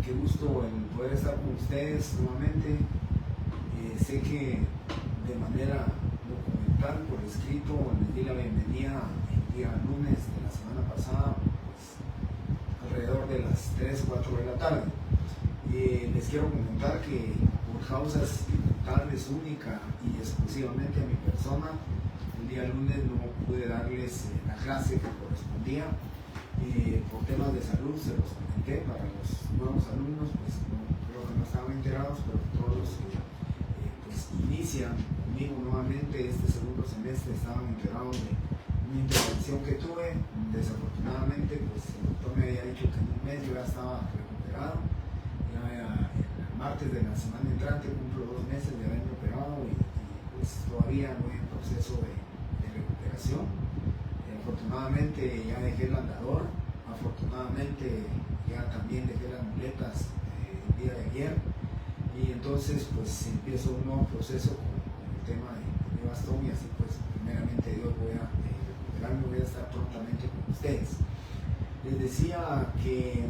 qué gusto el poder estar con ustedes nuevamente. Sé que de manera documental, por escrito, les di la bienvenida el día lunes de la semana pasada, pues, alrededor de las 3, 4 de la tarde. Les quiero comentar que por causas imputables única y exclusivamente a mi persona, el día lunes no pude darles la clase que correspondía. Por temas de salud se los comenté para los nuevos alumnos, pues no, creo que no estaban enterados, pero todos los que pues inician conmigo nuevamente este segundo semestre estaban enterados de una intervención que tuve. Desafortunadamente, pues el doctor me había dicho que en un mes yo ya estaba recuperado. Ya el martes de la semana entrante cumplo 2 meses de haberme operado y pues todavía voy en proceso de recuperación. Afortunadamente ya dejé el andador, afortunadamente ya también dejé las muletas el día de ayer, y entonces pues empiezo un nuevo proceso con el tema de mi bastón, y así pues primeramente Dios voy a recuperarme, voy a estar prontamente con ustedes. Les decía que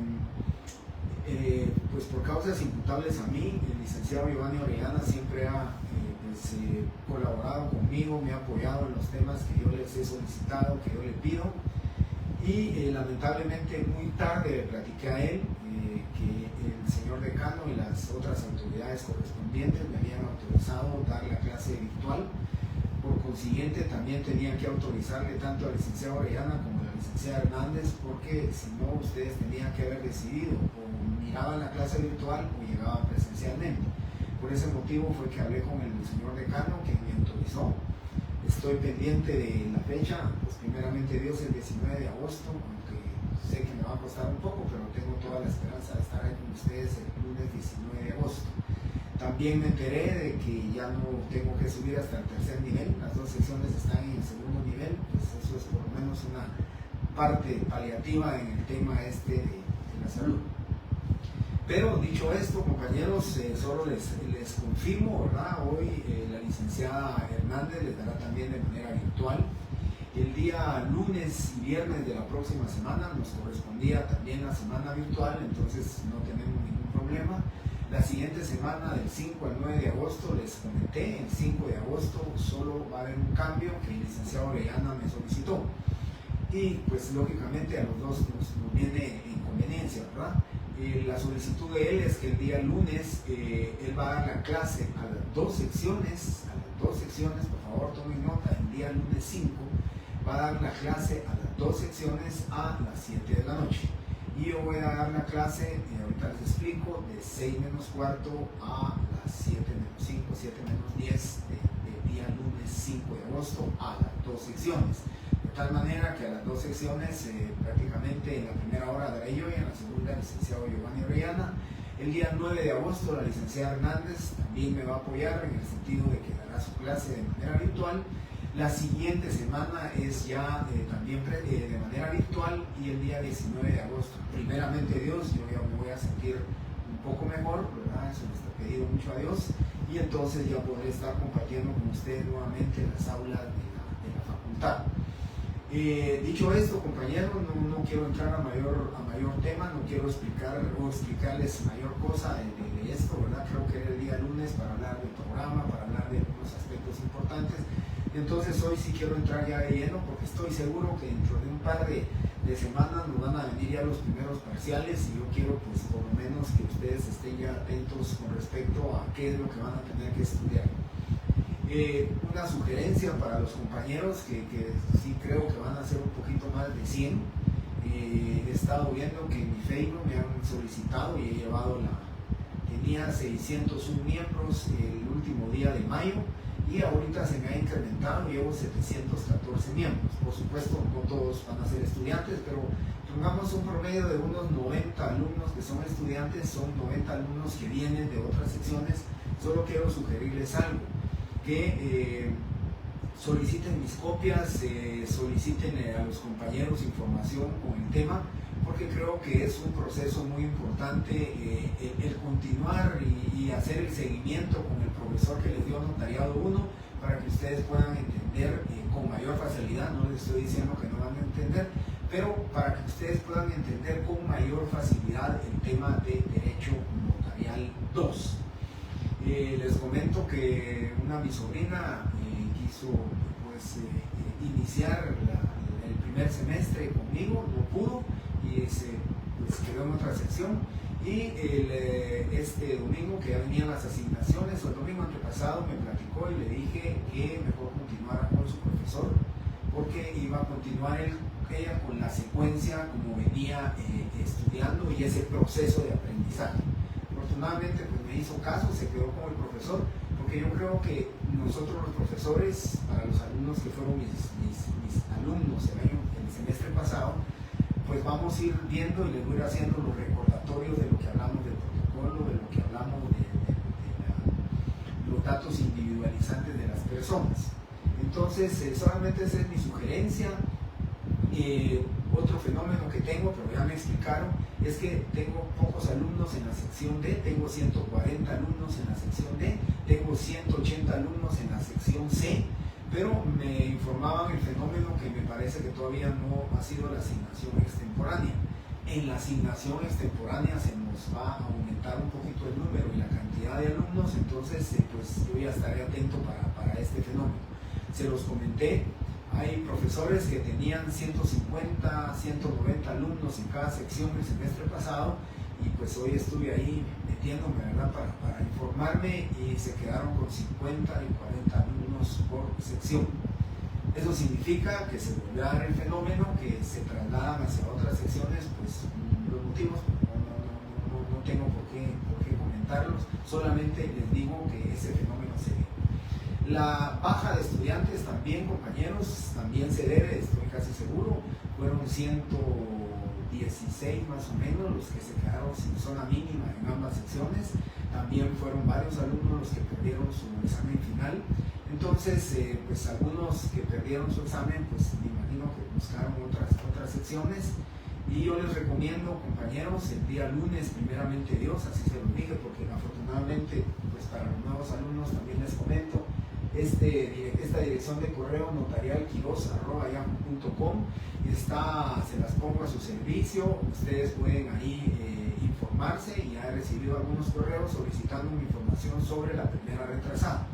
pues por causas imputables a mí, el licenciado Giovanni Orellana siempre ha colaborado conmigo, me ha apoyado en los temas que yo les he solicitado, que yo le pido, y lamentablemente muy tarde le platiqué a él que el señor decano y las otras autoridades correspondientes me habían autorizado dar la clase virtual. Por consiguiente también tenían que autorizarle tanto al licenciado Orellana como a la licenciada Hernández, porque si no ustedes tenían que haber decidido o miraban la clase virtual o llegaban presencialmente. Por ese motivo fue que hablé con el señor decano, que me autorizó. Estoy pendiente de la fecha, pues primeramente Dios el 19 de agosto, aunque sé que me va a costar un poco, pero tengo toda la esperanza de estar ahí con ustedes el lunes 19 de agosto. También me enteré de que ya no tengo que subir hasta el 3er nivel, las 2 secciones están en el 2º nivel, pues eso es por lo menos una parte paliativa en el tema de la salud. Pero dicho esto, compañeros, solo les confirmo, ¿verdad? Hoy la licenciada Hernández les dará también de manera virtual. El día lunes y viernes de la próxima semana nos correspondía también la semana virtual, entonces no tenemos ningún problema. La siguiente semana, del 5 al 9 de agosto, les comenté, el 5 de agosto solo va a haber un cambio que el licenciado Orellana me solicitó. Y pues lógicamente a los dos nos viene inconveniencia, ¿verdad? La solicitud de él es que el día lunes él va a dar la clase a las 2 secciones, por favor tomen nota, el día lunes 5 va a dar la clase a las 2 secciones a las 7 de la noche. Y yo voy a dar la clase, ahorita les explico, de 6 menos cuarto a las 7 menos 5, 7 menos 10 del día lunes 5 de agosto a las 2 secciones. De tal manera que a las 2 secciones prácticamente en la primera hora daré yo y en la segunda el licenciado Giovanni Orellana. El día 9 de agosto la licenciada Hernández también me va a apoyar en el sentido de que dará su clase de manera virtual. La siguiente semana es ya también de manera virtual, y el día 19 de agosto, primeramente Dios, yo ya me voy a sentir un poco mejor, ¿verdad? Eso les he pedido mucho a Dios, y entonces ya podré estar compartiendo con ustedes nuevamente las aulas de la facultad. Dicho esto, compañeros, no quiero entrar a mayor tema, no quiero explicarles mayor cosa de esto, ¿verdad? Creo que era el día lunes para hablar del programa, para hablar de algunos aspectos importantes. Entonces hoy sí quiero entrar ya de lleno, porque estoy seguro que dentro de un par de semanas nos van a venir ya los primeros parciales, y yo quiero pues por lo menos que ustedes estén ya atentos con respecto a qué es lo que van a tener que estudiar. Una sugerencia para los compañeros que sí creo que van a ser un poquito más de 100. He estado viendo que en mi Facebook me han solicitado y he llevado tenía 601 miembros el último día de mayo, y ahorita se me ha incrementado, llevo 714 miembros. Por supuesto no todos van a ser estudiantes, pero pongamos un promedio de unos 90 alumnos que son estudiantes, son 90 alumnos que vienen de otras secciones. Solo quiero sugerirles algo, que soliciten mis copias, soliciten a los compañeros información con el tema, porque creo que es un proceso muy importante el continuar y hacer el seguimiento con el profesor que les dio notariado 1, para que ustedes puedan entender con mayor facilidad. No les estoy diciendo que no van a entender, pero para que ustedes puedan entender con mayor facilidad el tema de derecho. Derecho Notarial 2. Les comento que mi sobrina quiso pues, iniciar el primer semestre conmigo, no pudo y se pues, quedó en otra sección. Y este domingo que ya venían las asignaciones, o el domingo antepasado, me platicó y le dije que mejor continuara con su profesor, porque iba a continuar ella con la secuencia como venía estudiando y ese proceso de aprendizaje. Afortunadamente pues me hizo caso, se quedó con el profesor, porque yo creo que nosotros los profesores, para los alumnos que fueron mis alumnos el semestre pasado, pues vamos a ir viendo y les voy a ir haciendo los recordatorios de lo que hablamos del protocolo, de lo que hablamos de los datos individualizantes de las personas. Entonces, solamente esa es mi sugerencia. Otro fenómeno que tengo, pero ya me explicaron, es que tengo pocos alumnos en la sección D, tengo 140 alumnos en la sección D, tengo 180 alumnos en la sección C, pero me informaban el fenómeno que me parece que todavía no ha sido la asignación extemporánea. En la asignación extemporánea se nos va a aumentar un poquito el número y la cantidad de alumnos, entonces pues yo ya estaré atento para este fenómeno. Se los comenté, hay profesores que tenían 150, 190 alumnos en cada sección el semestre pasado y pues hoy estuve ahí metiéndome, ¿verdad?, para informarme y se quedaron con 50 y 40 alumnos por sección. Eso significa que se volvió a dar el fenómeno, que se trasladan hacia otras secciones, pues los motivos no tengo por qué comentarlos, solamente les digo que ese fenómeno se ve. La baja de estudiantes también, compañeros, también se debe, estoy casi seguro, fueron 116 más o menos los que se quedaron sin zona mínima en ambas secciones, también fueron varios alumnos los que perdieron su examen final. Entonces, pues algunos que perdieron su examen, pues me imagino que buscaron otras secciones. Y yo les recomiendo, compañeros, el día lunes, primeramente Dios, así se los dije, porque afortunadamente, pues para los nuevos alumnos también les comento, esta dirección de correo notarialquiroz@yahoo.com se las pongo a su servicio. Ustedes pueden ahí informarse y ya he recibido algunos correos solicitando mi información sobre la primera retrasada.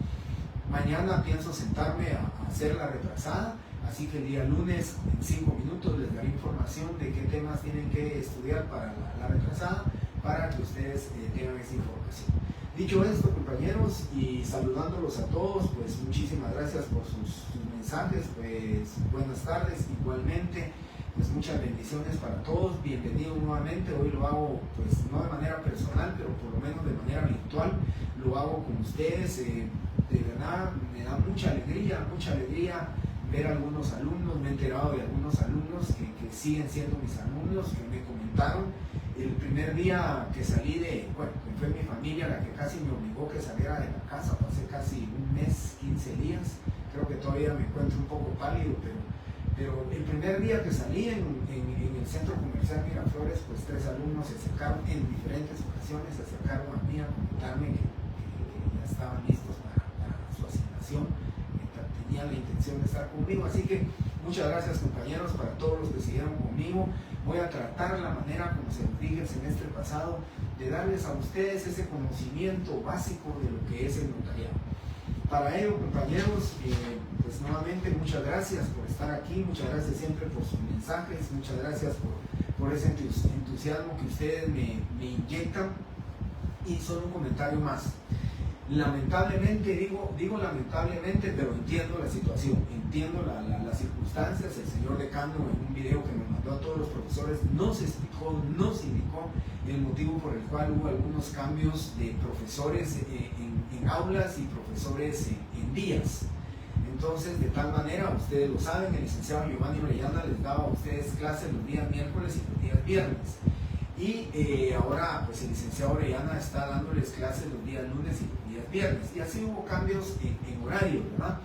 Mañana pienso sentarme a hacer la retrasada, así que el día lunes en 5 minutos les daré información de qué temas tienen que estudiar para la retrasada, para que ustedes tengan esa información. Dicho esto, compañeros, y saludándolos a todos, pues muchísimas gracias por sus mensajes, pues buenas tardes, igualmente, pues muchas bendiciones para todos, bienvenidos nuevamente. Hoy lo hago, pues no de manera personal, pero por lo menos de manera virtual, lo hago con ustedes. De verdad me da mucha alegría ver a algunos alumnos, me he enterado de algunos alumnos que siguen siendo mis alumnos, que me comentaron el primer día que salí que fue mi familia la que casi me obligó que saliera de la casa, pasé casi un mes, 15 días, creo que todavía me encuentro un poco pálido, pero el primer día que salí en el centro comercial Miraflores, pues 3 alumnos se acercaron en diferentes ocasiones, se acercaron a mí a comentarme que ya estaban listos para su asignación, tenían la intención de estar conmigo, así que muchas gracias, compañeros, para todos los que siguieron conmigo. Voy a tratar la manera, como se los dije el semestre pasado, de darles a ustedes ese conocimiento básico de lo que es el notariado. Para ello, compañeros, pues nuevamente muchas gracias por estar aquí, muchas gracias siempre por sus mensajes, muchas gracias por ese entusiasmo que ustedes me inyectan. Y solo un comentario más. Lamentablemente, digo lamentablemente, pero entiendo la situación, entiendo las circunstancias. El señor decano, en un video que nos mandó a todos los profesores, nos explicó, nos indicó el motivo por el cual hubo algunos cambios de profesores en aulas y profesores en días. Entonces, de tal manera, ustedes lo saben, el licenciado Giovanni Orellana les daba a ustedes clases los días miércoles y los días viernes. Y ahora pues el licenciado Orellana está dándoles clases los días lunes y los días viernes. Y así hubo cambios en horario, ¿verdad?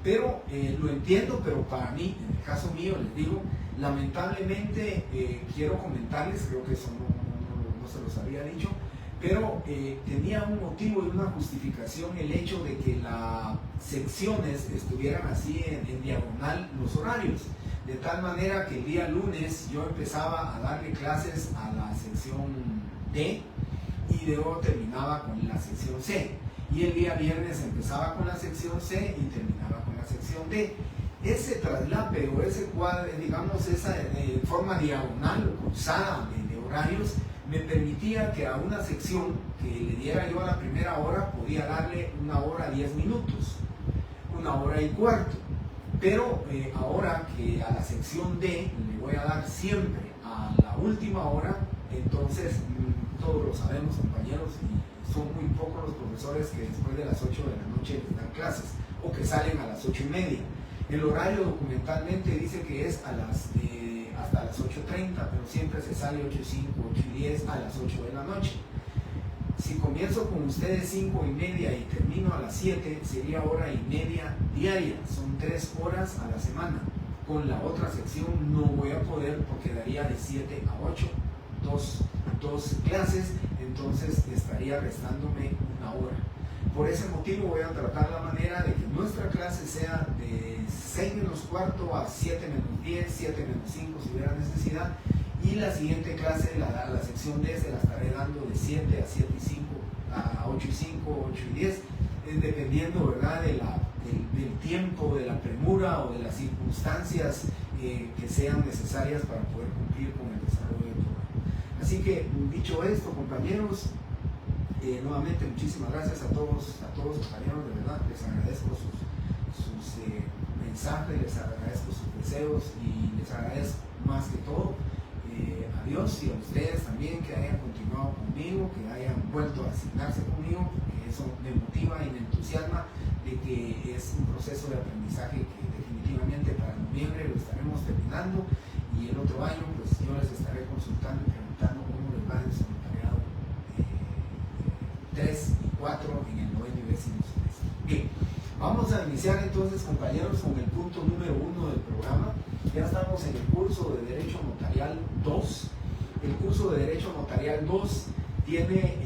Pero lo entiendo, pero para mí, en el caso mío, les digo, lamentablemente quiero comentarles, creo que eso no se los había dicho, pero tenía un motivo y una justificación el hecho de que las secciones estuvieran así en diagonal los horarios. De tal manera que el día lunes yo empezaba a darle clases a la sección D y luego terminaba con la sección C. Y el día viernes empezaba con la sección C y terminaba con la sección D. Ese traslape o ese cuadro, digamos, esa forma diagonal o cruzada de horarios me permitía que a una sección que le diera yo a la primera hora podía darle 1 hora 10 minutos, 1 hora y cuarto. Pero ahora que a la sección D le voy a dar siempre a la última hora, entonces todos lo sabemos, compañeros, y son muy pocos los profesores que después de las 8 de la noche les dan clases o que salen a las 8:30. El horario documentalmente dice que es hasta las 8:30, pero siempre se sale 8:05, 8:10 a las 8 de la noche. Si comienzo con ustedes 5:30 y termino a las 7, sería 1 hora y media diaria, son 3 horas a la semana. Con la otra sección no voy a poder porque daría de 7 a 8, dos clases, entonces estaría restándome 1 hora. Por ese motivo voy a tratar la manera de que nuestra clase sea de 6 menos cuarto a 7 menos 10, 7 menos 5 si hubiera necesidad, y la siguiente clase, la sección D, se la estaré dando de 7 a 7:05, a 8:05, 8:10, dependiendo, ¿verdad?, del tiempo, de la premura o de las circunstancias que sean necesarias para poder cumplir con el desarrollo del programa. Así que, dicho esto, compañeros, nuevamente muchísimas gracias a todos compañeros, de verdad les agradezco sus mensajes, les agradezco sus deseos y les agradezco más que todo a Dios y a ustedes también que hayan continuado conmigo, que hayan vuelto a asignarse conmigo, porque eso me motiva y me entusiasma de que es un proceso de aprendizaje que definitivamente para noviembre lo estaremos terminando, y el otro año pues yo les estaré consultando y preguntando cómo les va en su voluntariado 3 y 4 en el 9º y 10º semestre. Bien, vamos a iniciar entonces, compañeros, con el punto número 1 del programa. Ya estamos en el curso de Derecho Notarial 2. El curso de Derecho Notarial 2 tiene,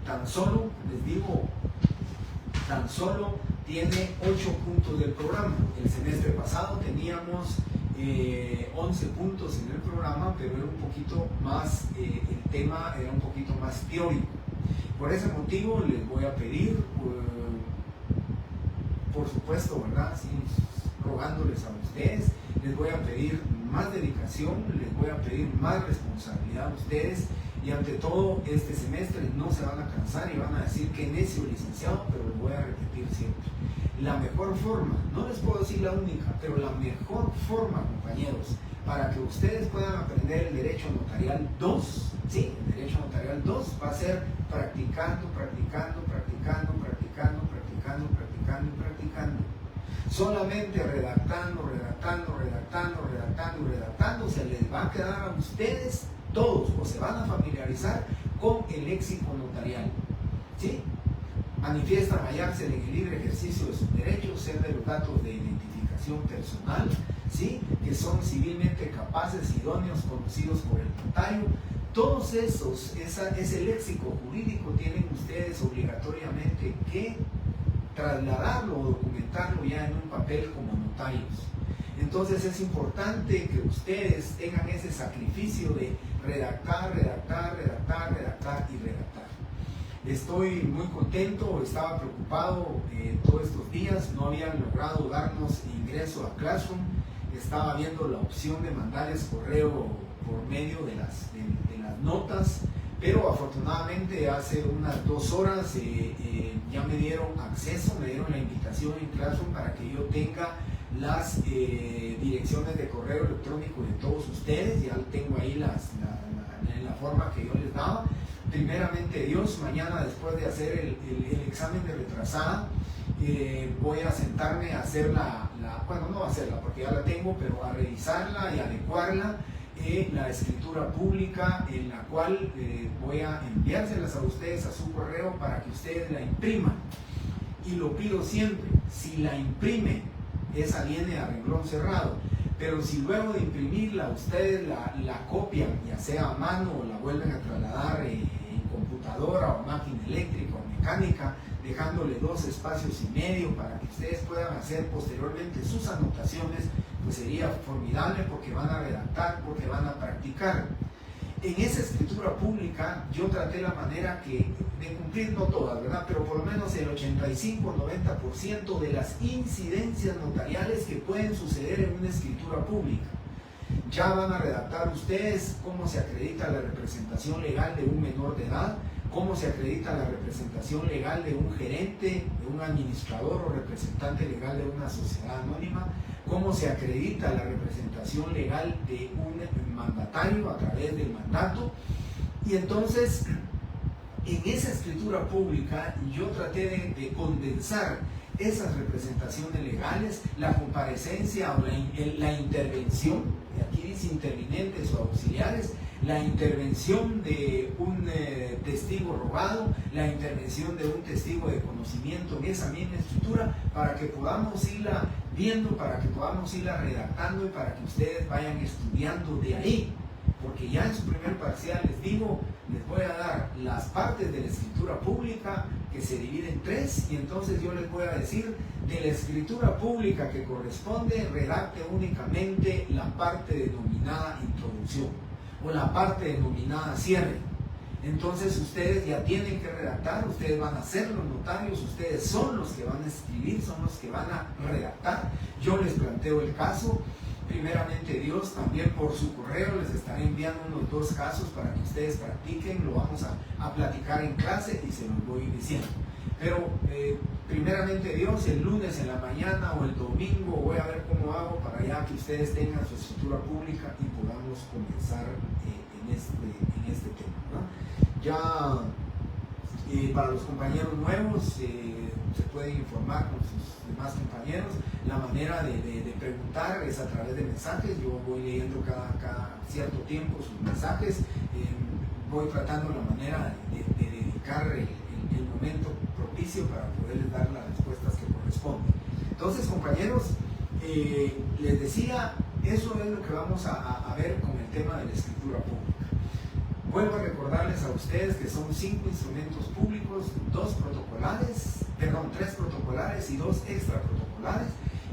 tan solo, les digo, tan solo tiene 8 puntos del programa. El semestre pasado teníamos 11 puntos en el programa, pero era un poquito más, el tema era un poquito más teórico. Por ese motivo les voy a pedir, por supuesto, ¿verdad?, sí, rogándoles a ustedes, les voy a pedir más dedicación, les voy a pedir más responsabilidad a ustedes, y ante todo este semestre no se van a cansar y van a decir que necio licenciado, pero lo voy a repetir siempre. La mejor forma, no les puedo decir la única, pero la mejor forma, compañeros, para que ustedes puedan aprender el Derecho Notarial 2, ¿sí? El Derecho Notarial 2 va a ser practicando, solamente redactando, se les va a quedar a ustedes todos, o se van a familiarizar con el léxico notarial, ¿sí? Manifiestan hallarse en el libre ejercicio de sus derechos, ser de los datos de identificación personal, ¿sí?, que son civilmente capaces, idóneos, conocidos por el notario. Todos esos, ese léxico jurídico tienen ustedes obligatoriamente que trasladarlo o documentarlo ya en un papel como notarios. Entonces es importante que ustedes tengan ese sacrificio de redactar y redactar. Estoy muy contento, estaba preocupado todos estos días, no habían logrado darnos ingreso a Classroom, estaba viendo la opción de mandarles correo por medio de las notas, pero afortunadamente hace unas 2 horas ya me dieron acceso, me dieron la invitación en Classroom para que yo tenga las direcciones de correo electrónico de todos ustedes. Ya tengo ahí en la forma que yo les daba. Primeramente Dios, mañana después de hacer el examen de retrasada, voy a sentarme a hacer bueno, no a hacerla porque ya la tengo, pero a revisarla y adecuarla, la escritura pública, en la cual voy a enviárselas a ustedes a su correo para que ustedes la impriman. Y lo pido siempre, si la imprimen, esa viene a renglón cerrado, pero si luego de imprimirla ustedes la copian, ya sea a mano o la vuelven a trasladar en computadora o máquina eléctrica o mecánica, dejándole 2 espacios y medio para que ustedes puedan hacer posteriormente sus anotaciones, pues sería formidable porque van a redactar, porque van a practicar. En esa escritura pública yo traté la manera de cumplir, no todas, ¿verdad? Pero por lo menos el 85-90% de las incidencias notariales que pueden suceder en una escritura pública. Ya van a redactar ustedes cómo se acredita la representación legal de un menor de edad, cómo se acredita la representación legal de un gerente, de un administrador o representante legal de una sociedad anónima, cómo se acredita la representación legal de un mandatario a través del mandato. Y entonces, en esa escritura pública, yo traté de condensar esas representaciones legales, la comparecencia o la intervención, y aquí dice intervinientes o auxiliares, la intervención de un testigo rogado, la intervención de un testigo de conocimiento en esa misma escritura, para que podamos irla viendo, para que podamos irla redactando y para que ustedes vayan estudiando de ahí. Porque ya en su primer parcial les digo, les voy a dar las partes de la escritura pública que se divide en 3, y entonces yo les voy a decir de la escritura pública que corresponde, redacte únicamente la parte denominada introducción o la parte denominada cierre. Entonces ustedes ya tienen que redactar, ustedes van a ser los notarios, ustedes son los que van a escribir, son los que van a redactar. Yo les planteo el caso. Primeramente Dios, también por su correo les estaré enviando unos 2 casos para que ustedes practiquen, lo vamos a platicar en clase y se los voy diciendo. Pero primeramente Dios, el lunes en la mañana o el domingo voy a ver cómo hago para ya que ustedes tengan su escritura pública y podamos comenzar en este tema, ¿no? Ya para los compañeros nuevos se pueden informar con sus demás compañeros. La manera de preguntar es a través de mensajes. Yo voy leyendo cada cierto tiempo sus mensajes. Voy tratando la manera de dedicar el momento propicio para poderles dar las respuestas que corresponden. Entonces, compañeros, les decía, eso es lo que vamos a ver con el tema de la escritura pública. Vuelvo a recordarles a ustedes que son 5 instrumentos públicos, 3 protocolares y 2 extraprotocolares.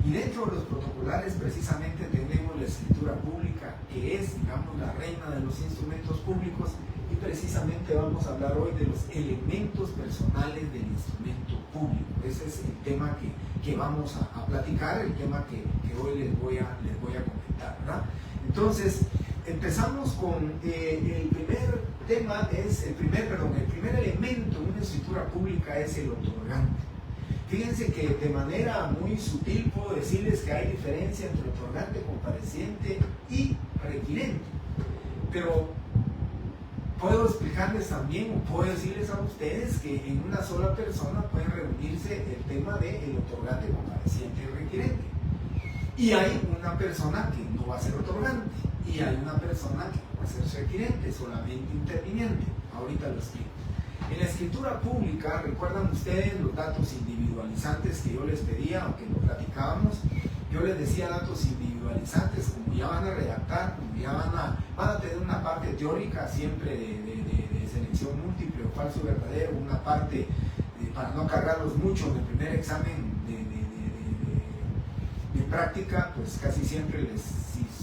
Y dentro de los protocolares precisamente tenemos la escritura pública, que es, digamos, la reina de los instrumentos públicos, y precisamente vamos a hablar hoy de los elementos personales del instrumento público. Ese es el tema que vamos a platicar, el tema que hoy les voy a comentar, ¿verdad? Entonces, empezamos con el primer tema, el primer elemento en una escritura pública es el otorgante. Fíjense que de manera muy sutil puedo decirles que hay diferencia entre otorgante, compareciente y requirente. Pero puedo explicarles también, o puedo decirles a ustedes que en una sola persona pueden reunirse el tema del otorgante, compareciente y requirente. Y hay una persona que no va a ser otorgante, y hay una persona que no va a ser requirente, solamente interviniente. Ahorita lo explico. En la escritura pública, ¿recuerdan ustedes los datos individualizantes que yo les pedía, aunque lo platicábamos? Yo les decía datos individualizantes, como ya van a redactar, como ya van a tener una parte teórica siempre de selección múltiple o falso verdadero, una parte para no cargarlos mucho en el primer examen de práctica, pues casi siempre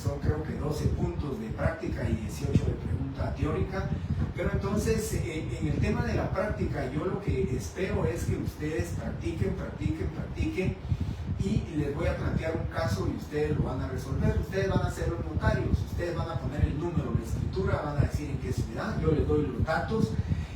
son creo que 12 puntos de práctica y 18 de pregunta teórica. Pero entonces en el tema de la práctica yo lo que espero es que ustedes practiquen y les voy a plantear un caso y ustedes lo van a resolver. Ustedes van a ser los notarios, ustedes van a poner el número de escritura, van a decir en qué ciudad, yo les doy los datos.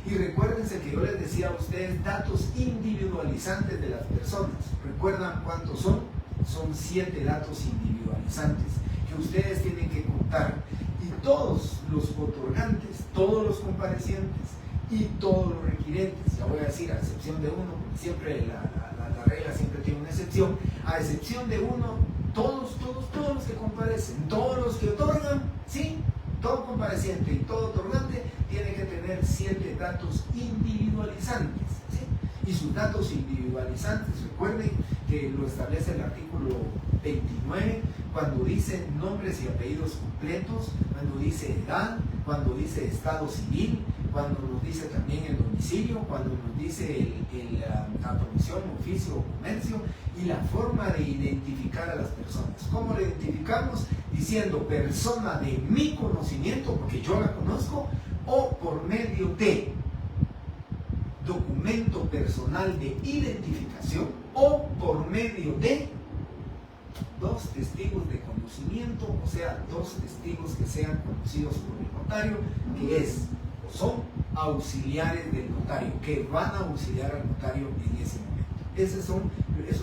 Y recuérdense que yo les decía a ustedes datos individualizantes de las personas. ¿Recuerdan cuántos son? Son 7 datos individualizantes que ustedes tienen que contar. Y todos los otorgantes, todos los comparecientes y todos los requirentes, ya voy a decir a excepción de uno, porque siempre la regla siempre tiene una excepción, a excepción de uno, todos los que comparecen, todos los que otorgan, sí, todo compareciente y todo otorgante tiene que tener 7 datos individualizantes, ¿sí? Y sus datos individualizantes, recuerden que lo establece el artículo 29, cuando dice nombres y apellidos completos, cuando dice edad, cuando dice estado civil, cuando nos dice también el domicilio, cuando nos dice la profesión, oficio o comercio, y la forma de identificar a las personas. ¿Cómo la identificamos? Diciendo persona de mi conocimiento, porque yo la conozco, o por medio de documento personal de identificación, o por medio de dos testigos de conocimiento, o sea, dos testigos que sean conocidos por el notario, que es o son auxiliares del notario, que van a auxiliar al notario en ese momento. Esos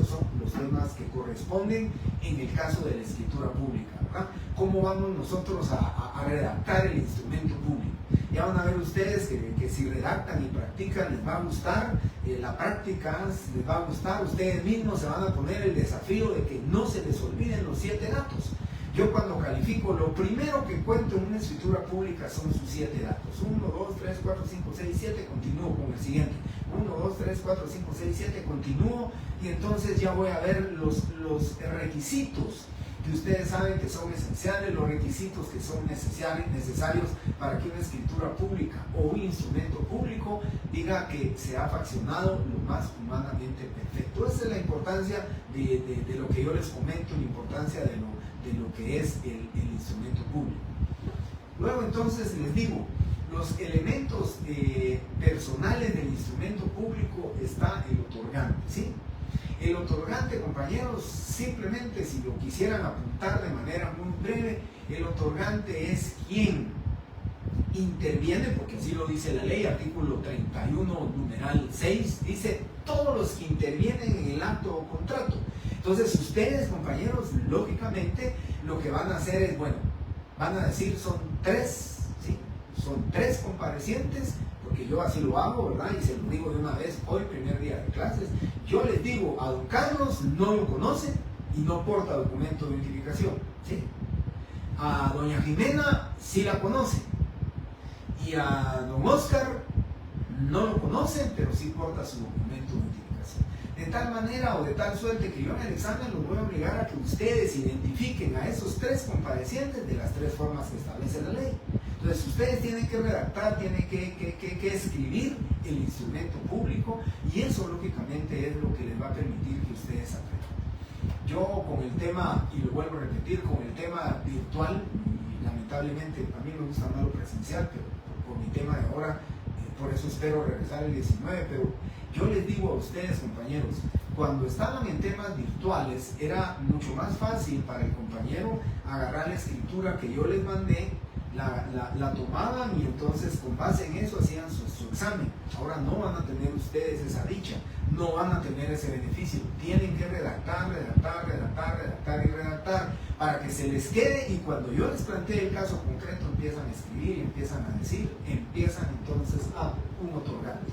son los temas que corresponden en el caso de la escritura pública, ¿verdad? ¿Cómo vamos nosotros a redactar el instrumento público? Ya van a ver ustedes que si redactan y practican les va a gustar, la práctica les va a gustar, ustedes mismos se van a poner el desafío de que no se les olviden los 7 datos. Yo cuando califico, lo primero que encuentro en una escritura pública son sus 7 datos. 1, 2, 3, 4, 5, 6, 7, continúo con el siguiente. 1, 2, 3, 4, 5, 6, 7, continúo, y entonces ya voy a ver los requisitos que ustedes saben que son esenciales, los requisitos que son necesarios para que una escritura pública o un instrumento público diga que se ha faccionado lo más humanamente perfecto. Esa es la importancia de lo que yo les comento, la importancia de lo que es el instrumento público. Luego entonces les digo, los elementos personales del instrumento público está el otorgante, ¿sí? El otorgante, compañeros, simplemente si lo quisieran apuntar de manera muy breve, el otorgante es quien interviene, porque así lo dice la ley, artículo 31, numeral 6, dice todos los que intervienen en el acto o contrato. Entonces ustedes, compañeros, lógicamente lo que van a hacer es, bueno, van a decir son 3, ¿sí? Son 3 comparecientes, porque yo así lo hago, ¿verdad? Y se lo digo de una vez hoy, primer día de clases. Yo les digo, a don Carlos no lo conoce y no porta documento de identificación, ¿sí? A doña Jimena sí la conoce, y a don Oscar no lo conocen, pero sí porta su documento de identificación. De tal manera o de tal suerte que yo en el examen los voy a obligar a que ustedes identifiquen a esos 3 comparecientes de las 3 formas que establece la ley. Entonces ustedes tienen que redactar, tienen que escribir el instrumento público, y eso lógicamente es lo que les va a permitir que ustedes aprendan. Yo con el tema, y lo vuelvo a repetir, con el tema virtual, y lamentablemente a mí me gusta más lo presencial, pero por mi tema de ahora, por eso espero regresar el 19, pero yo les digo a ustedes, compañeros, cuando estaban en temas virtuales era mucho más fácil para el compañero agarrar la escritura que yo les mandé, la tomaban y entonces con base en eso hacían su examen. Ahora no van a tener ustedes esa dicha, no van a tener ese beneficio. Tienen que redactar y redactar para que se les quede, y cuando yo les plantee el caso concreto empiezan a escribir y empiezan a decir, empiezan entonces a un otorgante.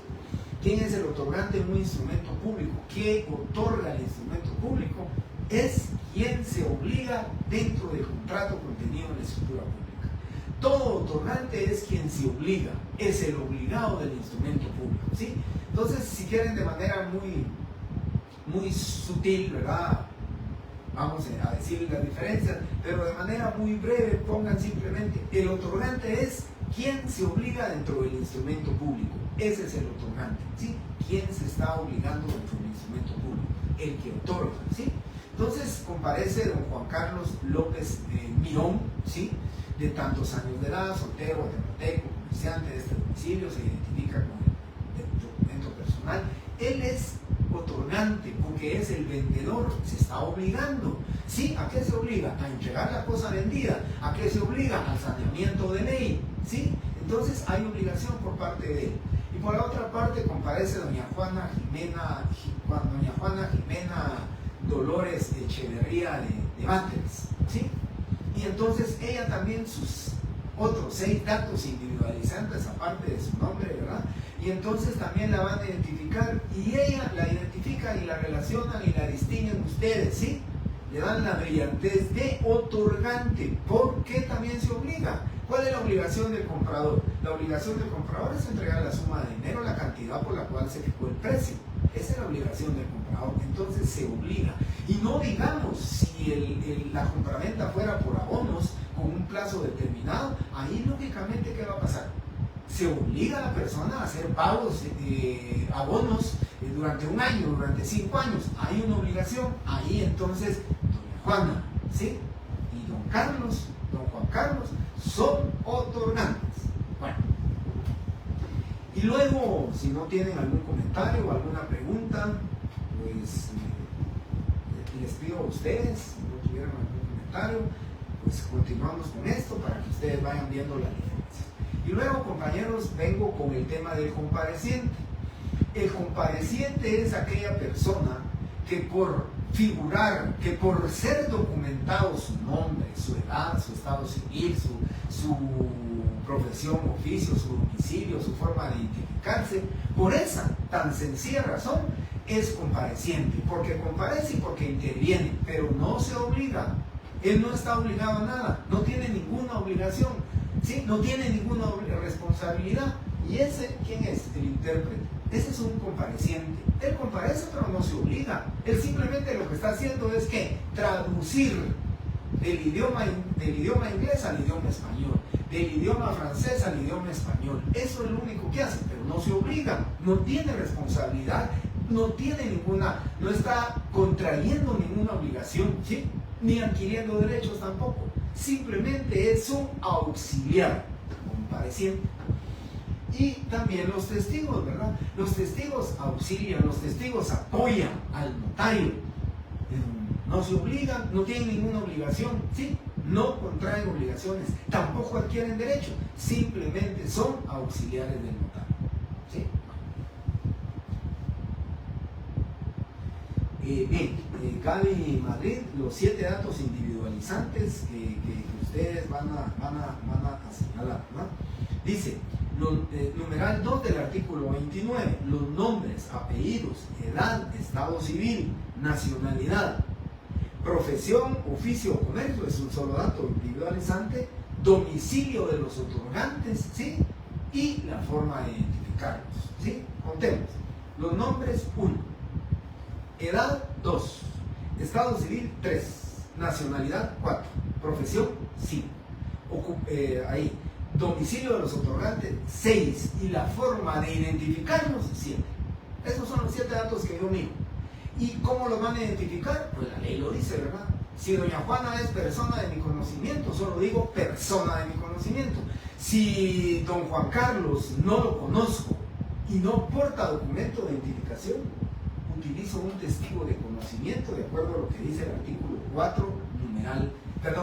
¿Quién es el otorgante en un instrumento público? ¿Qué otorga el instrumento público? Es quien se obliga dentro del contrato contenido en la escritura pública. Todo otorgante es quien se obliga, es el obligado del instrumento público, ¿sí? Entonces, si quieren de manera muy sutil, ¿verdad? Vamos a decir las diferencias, pero de manera muy breve pongan simplemente, el otorgante es quien se obliga dentro del instrumento público. Ese es el otorgante, ¿sí? ¿Quién se está obligando dentro del instrumento público? El que otorga, ¿sí? Entonces comparece don Juan Carlos López Mirón, ¿sí? De tantos años de edad, soltero, guatemalteco, comerciante de este domicilio, se identifica con el documento personal. Él es otorgante porque es el vendedor, se está obligando. ¿Sí? ¿A qué se obliga? A entregar la cosa vendida. ¿A qué se obliga? Al saneamiento de ley. ¿Sí? Entonces hay obligación por parte de él. Y por la otra parte comparece doña Juana Jimena Dolores Echeverría de Máteres, ¿sí? Y entonces ella también sus otros 6 datos individualizantes aparte de su nombre, ¿verdad? Y entonces también la van a identificar, y ella la identifica y la relacionan y la distinguen ustedes, ¿sí? Le dan la brillantez de otorgante. ¿Por qué también se obliga? ¿Cuál es la obligación del comprador? La obligación del comprador es entregar la suma de dinero, la cantidad por la cual se fijó el precio. Esa es la obligación del comprador. Entonces se obliga. Y no digamos, si la compraventa fuera por abonos con un plazo determinado, ahí lógicamente ¿qué va a pasar? se obliga a la persona a hacer pagos, abonos durante un año, durante 5 años. Hay una obligación, ahí entonces doña Juana, ¿sí? Y don Juan Carlos, son otorgantes. Bueno. Y luego, si no tienen algún comentario o alguna pregunta, pues les pido a ustedes, si no tuvieran algún comentario, pues continuamos con esto para que ustedes vayan viendo la diferencia. Y luego, compañeros, vengo con el tema del compareciente. El compareciente es aquella persona que por figurar, que por ser documentado su nombre, su edad, su estado civil, su profesión, oficio, su domicilio, su forma de identificarse, por esa tan sencilla razón es compareciente, porque comparece y porque interviene, pero no se obliga. Él no está obligado a nada, no tiene ninguna obligación, ¿sí? No tiene ninguna responsabilidad. ¿Y ese quién es? El intérprete. Ese es un compareciente. Él comparece pero no se obliga. Él simplemente lo que está haciendo es que traducir del idioma inglés al idioma español, del idioma francés al idioma español. Eso es lo único que hace, pero no se obliga, no tiene responsabilidad, no está contrayendo ninguna obligación, ¿sí? Ni adquiriendo derechos tampoco. Simplemente es un auxiliar, compareciente. Y también los testigos, ¿verdad? Los testigos auxilian, los testigos apoyan al notario. No se obligan, no tienen ninguna obligación, ¿sí? No contraen obligaciones, tampoco adquieren derecho, simplemente son auxiliares del notario, ¿sí? Bien, Gaby Madrid, los 7 datos individualizantes que ustedes van a señalar, ¿no? Dice, numeral 2 del artículo 29, los nombres, apellidos, edad, estado civil, nacionalidad, profesión, oficio o comercio, es un solo dato individualizante, domicilio de los otorgantes, ¿sí? Y la forma de identificarlos, ¿sí? Contemos. Los nombres, 1. Edad, 2. Estado civil, 3. Nacionalidad, 4. Profesión, 5. Ahí. Domicilio de los otorgantes, 6. Y la forma de identificarlos, 7. Esos son los 7 datos que yo miro. ¿Y cómo los van a identificar? Pues la ley lo dice, ¿verdad? Si doña Juana es persona de mi conocimiento, solo digo persona de mi conocimiento. Si don Juan Carlos no lo conozco y no porta documento de identificación, utilizo un testigo de conocimiento de acuerdo a lo que dice el artículo 4,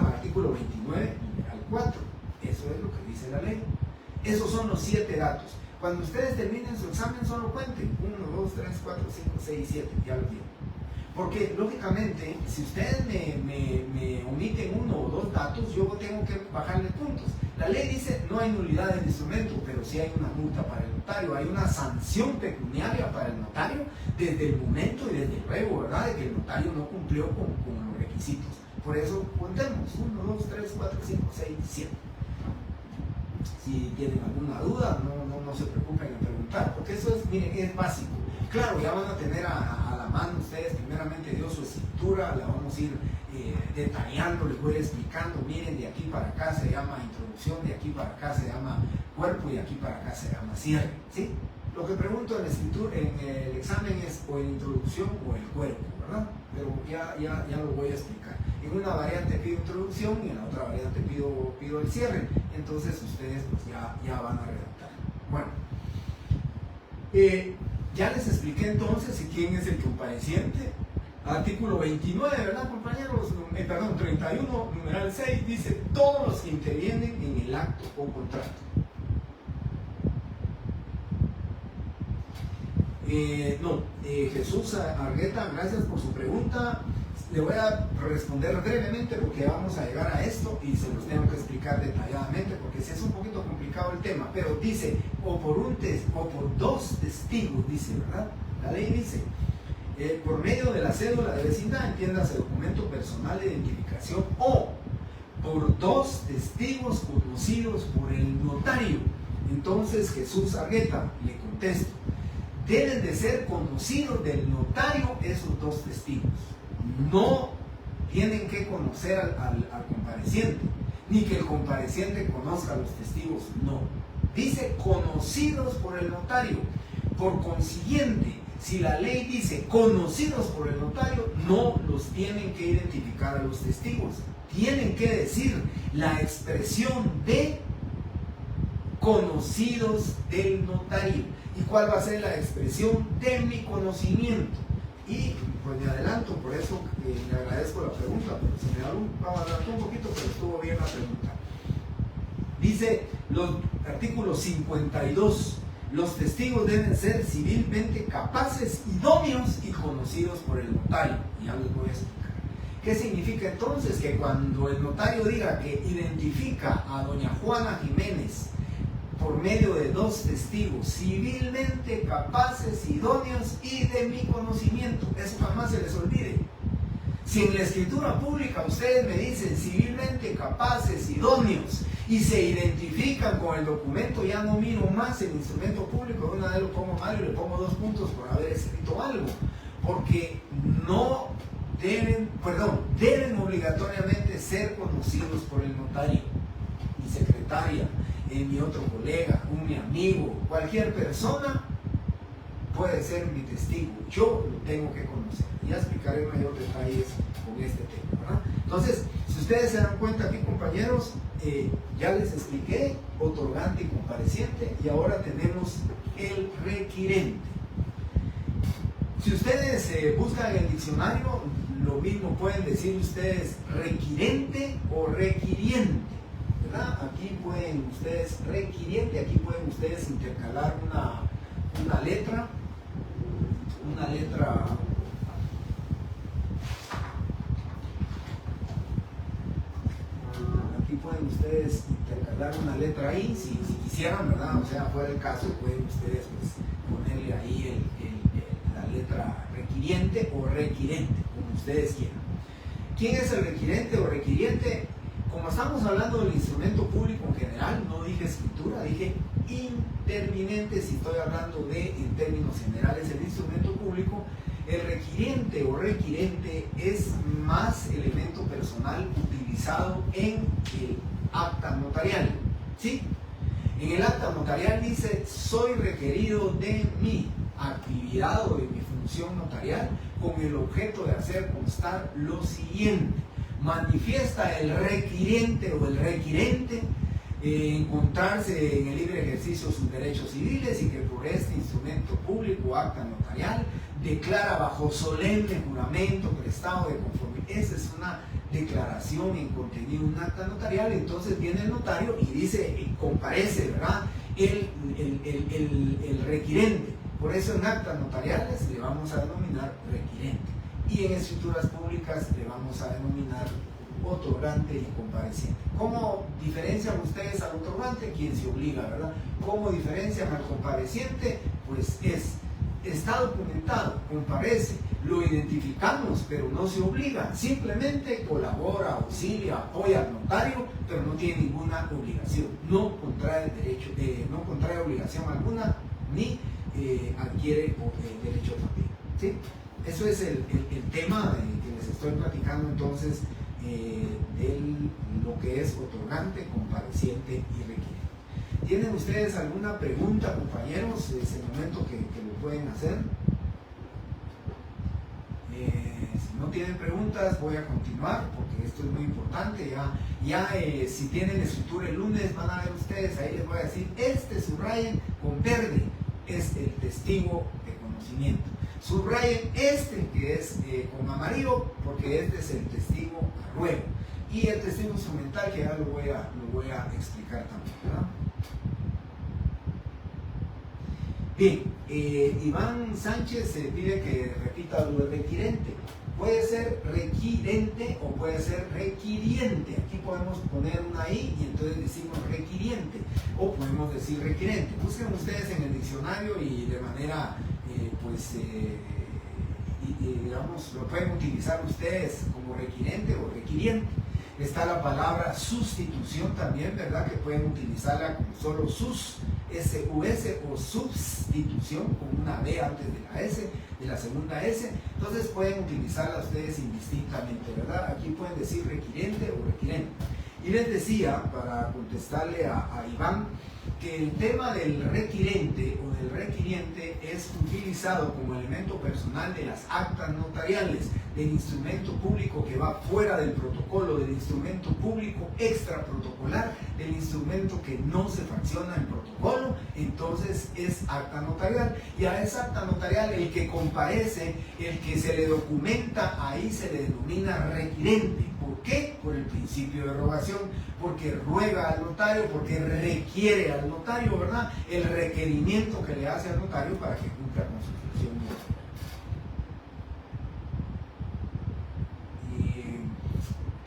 artículo 29, numeral 4. Eso es lo que dice la ley. Esos son los 7 datos. Cuando ustedes terminen su examen, solo cuenten 1, 2, 3, 4, 5, 6, 7, ya lo tienen. Porque, lógicamente, si ustedes me omiten 1 o 2 datos, yo tengo que bajarle puntos. La ley dice no hay nulidad del instrumento, pero sí hay una multa para el notario, hay una sanción pecuniaria para el notario desde el momento y desde luego, ¿verdad?, de que el notario no cumplió con los requisitos. Por eso, contemos 1, 2, 3, 4, 5, 6, 7. Si tienen alguna duda, no se preocupen en preguntar, porque eso es, miren, es básico. Claro, ya van a tener a la mano ustedes, primeramente Dios, su escritura, la vamos a ir detallando, les voy explicando, miren, de aquí para acá se llama introducción, de aquí para acá se llama cuerpo y de aquí para acá se llama cierre, ¿sí? Lo que pregunto en el examen es o en introducción o el cuerpo, ¿verdad? Pero ya lo voy a explicar. En una variante pido introducción y en la otra variante pido el cierre. Entonces ustedes pues ya van a redactar. Bueno, ya les expliqué entonces quién es el compareciente. Artículo 29, ¿verdad, compañeros? 31, numeral 6, dice todos los que intervienen en el acto o contrato. Jesús Argueta, gracias por su pregunta. Le voy a responder brevemente porque vamos a llegar a esto y se los tengo que explicar detalladamente porque si es un poquito complicado el tema, pero dice o por 2 testigos, dice, ¿verdad? La ley dice por medio de la cédula de vecindad, entiéndase documento personal de identificación, o por 2 testigos conocidos por el notario. Entonces Jesús Argueta, le contesto, deben de ser conocidos del notario esos 2 testigos. No tienen que conocer al compareciente, ni que el compareciente conozca a los testigos, no. dice conocidos por el notario. Por consiguiente, si la ley dice conocidos por el notario, no los tienen que identificar a los testigos. Tienen que decir la expresión de conocidos del notario. ¿Y cuál va a ser la expresión de mi conocimiento? Y pues me adelanto, por eso le agradezco la pregunta, pero se me adelantó un poquito, pero estuvo bien la pregunta. Dice los artículos 52, los testigos deben ser civilmente capaces, idóneos y conocidos por el notario. Y ya les voy a explicar. ¿Qué significa entonces? Que cuando el notario diga que identifica a doña Juana Jiménez por medio de dos testigos civilmente capaces, idóneos y de mi conocimiento, eso jamás se les olvide. Si en la escritura pública ustedes me dicen civilmente capaces, idóneos y se identifican con el documento, ya no miro más el instrumento público, de una vez lo pongo mal y le pongo 2 puntos por haber escrito algo, porque no deben obligatoriamente ser conocidos por el notario, mi secretaria, mi otro colega, mi amigo, cualquier persona puede ser mi testigo, yo lo tengo que conocer. Ya explicaré mayor detalles con este tema, ¿verdad? Entonces, si ustedes se dan cuenta aquí, compañeros, ya les expliqué otorgante y compareciente, y ahora tenemos el requirente. Si ustedes buscan en el diccionario, lo mismo pueden decir ustedes requirente o requiriente, ¿verdad? Aquí pueden ustedes requiriente, aquí pueden ustedes intercalar una letra. Aquí pueden ustedes intercalar una letra ahí, si quisieran, ¿verdad? O sea, fuera el caso, pueden ustedes pues ponerle ahí la letra requiriente o requirente, como ustedes quieran. ¿Quién es el requirente o requiriente? Como estamos hablando del instrumento público en general, no dije escritura, dije interviniente. Si estoy hablando en términos generales, el instrumento público, el requiriente o requirente es más elemento personal utilizado en el acta notarial, ¿sí? En el acta notarial dice: soy requerido de mi actividad o de mi función notarial con el objeto de hacer constar lo siguiente. Manifiesta el requiriente o el requirente encontrarse en el libre ejercicio de sus derechos civiles y que por este instrumento público, acta notarial, declara bajo solemne juramento prestado de conformidad. Esa es una declaración en contenido en un acta notarial. Entonces viene el notario y dice, comparece, ¿verdad?, el requirente. Por eso en actas notariales le vamos a denominar requirente, y en escrituras públicas le vamos a denominar otorgante y compareciente. ¿Cómo diferencian ustedes al otorgante? Quien se obliga, ¿verdad? ¿Cómo diferencian al compareciente? Pues está documentado, comparece, lo identificamos, pero no se obliga, simplemente colabora, auxilia, apoya al notario, pero no tiene ninguna obligación, no contrae derecho, no contrae obligación alguna, ni adquiere derecho también, ¿sí? Eso es el tema que les estoy platicando entonces de lo que es otorgante, compareciente y requirente. ¿Tienen ustedes alguna pregunta, compañeros? Es el momento que lo pueden hacer. Si no tienen preguntas, voy a continuar porque esto es muy importante. Si tienen escritura el lunes, van a ver ustedes, ahí les voy a decir, subrayen con verde, es el testigo de conocimiento. Subrayen que es con amarillo, porque este es el testigo a ruego. Y el testigo instrumental, que ya lo voy a explicar también, ¿verdad? Bien, Iván Sánchez se pide que repita lo de requirente. Puede ser requirente o puede ser requiriente. Aquí podemos poner una I y entonces decimos requiriente, o podemos decir requirente. Busquen ustedes en el diccionario y de manera digamos, lo pueden utilizar ustedes como requirente o requiriente. Está la palabra sustitución también, ¿verdad? Que pueden utilizarla como solo sus, S-U-S, o substitución con una B antes de la S, de la segunda S. Entonces pueden utilizarla ustedes indistintamente, ¿verdad? Aquí pueden decir requirente o requirente. Y les decía, para contestarle a Iván, que el tema del requirente o del requiriente es utilizado como elemento personal de las actas notariales, del instrumento público que va fuera del protocolo, del instrumento público extraprotocolar, del instrumento que no se fracciona en protocolo. Entonces es acta notarial, y a esa acta notarial el que comparece, el que se le documenta, ahí se le denomina requirente. ¿Por qué? Por el principio de rogación, porque ruega al notario, porque requiere al notario, ¿verdad? El requerimiento que le hace al notario para que cumpla con su función.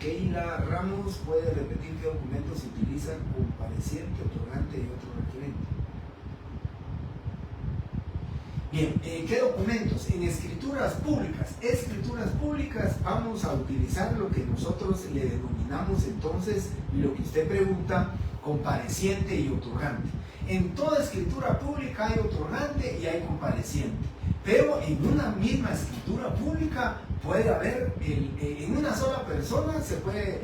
Keila Ramos puede repetir qué documentos se utilizan: compareciente, otorgante y otro requerente. Bien, ¿qué documentos? En escrituras públicas vamos a utilizar lo que nosotros le denominamos entonces, lo que usted pregunta, compareciente y otorgante. En toda escritura pública hay otorgante y hay compareciente, pero en una misma escritura pública puede haber, en una sola persona se puede,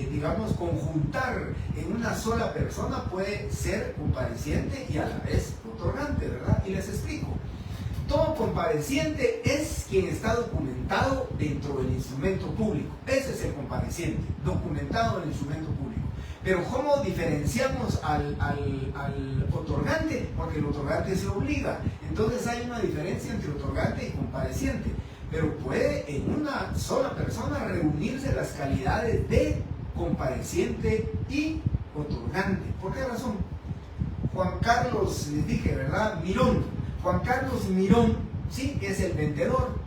digamos, conjuntar, en una sola persona puede ser compareciente y a la vez otorgante, ¿verdad? Y les explico. Todo compareciente es quien está documentado dentro del instrumento público. Ese es el compareciente, documentado en el instrumento público. Pero ¿cómo diferenciamos al otorgante? Porque el otorgante se obliga. Entonces hay una diferencia entre otorgante y compareciente. Pero puede en una sola persona reunirse las calidades de compareciente y otorgante. ¿Por qué razón? Juan Carlos, les dije, ¿verdad? Mirón. Juan Carlos Mirón, sí, es el vendedor,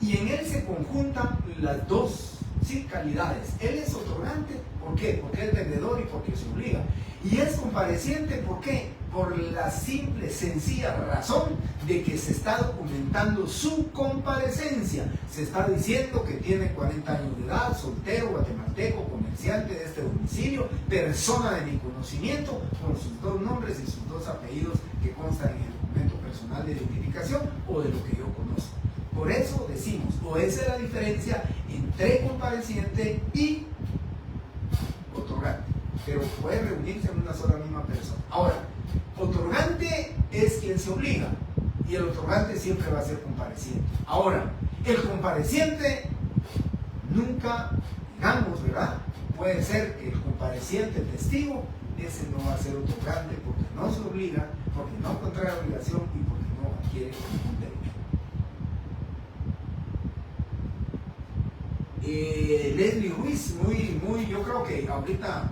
y en él se conjuntan las dos, sí, calidades. Él es otorgante, ¿por qué? Porque es vendedor y porque se obliga. Y es compareciente, ¿por qué? Por la simple, sencilla razón de que se está documentando su comparecencia. Se está diciendo que tiene 40 años de edad, soltero, guatemalteco, comerciante de este domicilio, persona de mi conocimiento, con sus dos nombres y sus dos apellidos que constan en el documento personal de identificación o de lo que yo conozco. Por eso decimos, o esa es la diferencia entre compareciente y otorgante, pero puede reunirse en una sola misma persona. Ahora, otorgante es quien se obliga y el otorgante siempre va a ser compareciente. Ahora, el compareciente nunca, digamos, ¿verdad? Puede ser que el compareciente, el testigo, ese no va a ser otorgante porque no se obliga, porque no contrae obligación y porque no adquiere ningún derecho. Leslie Ruiz, muy, yo creo que ahorita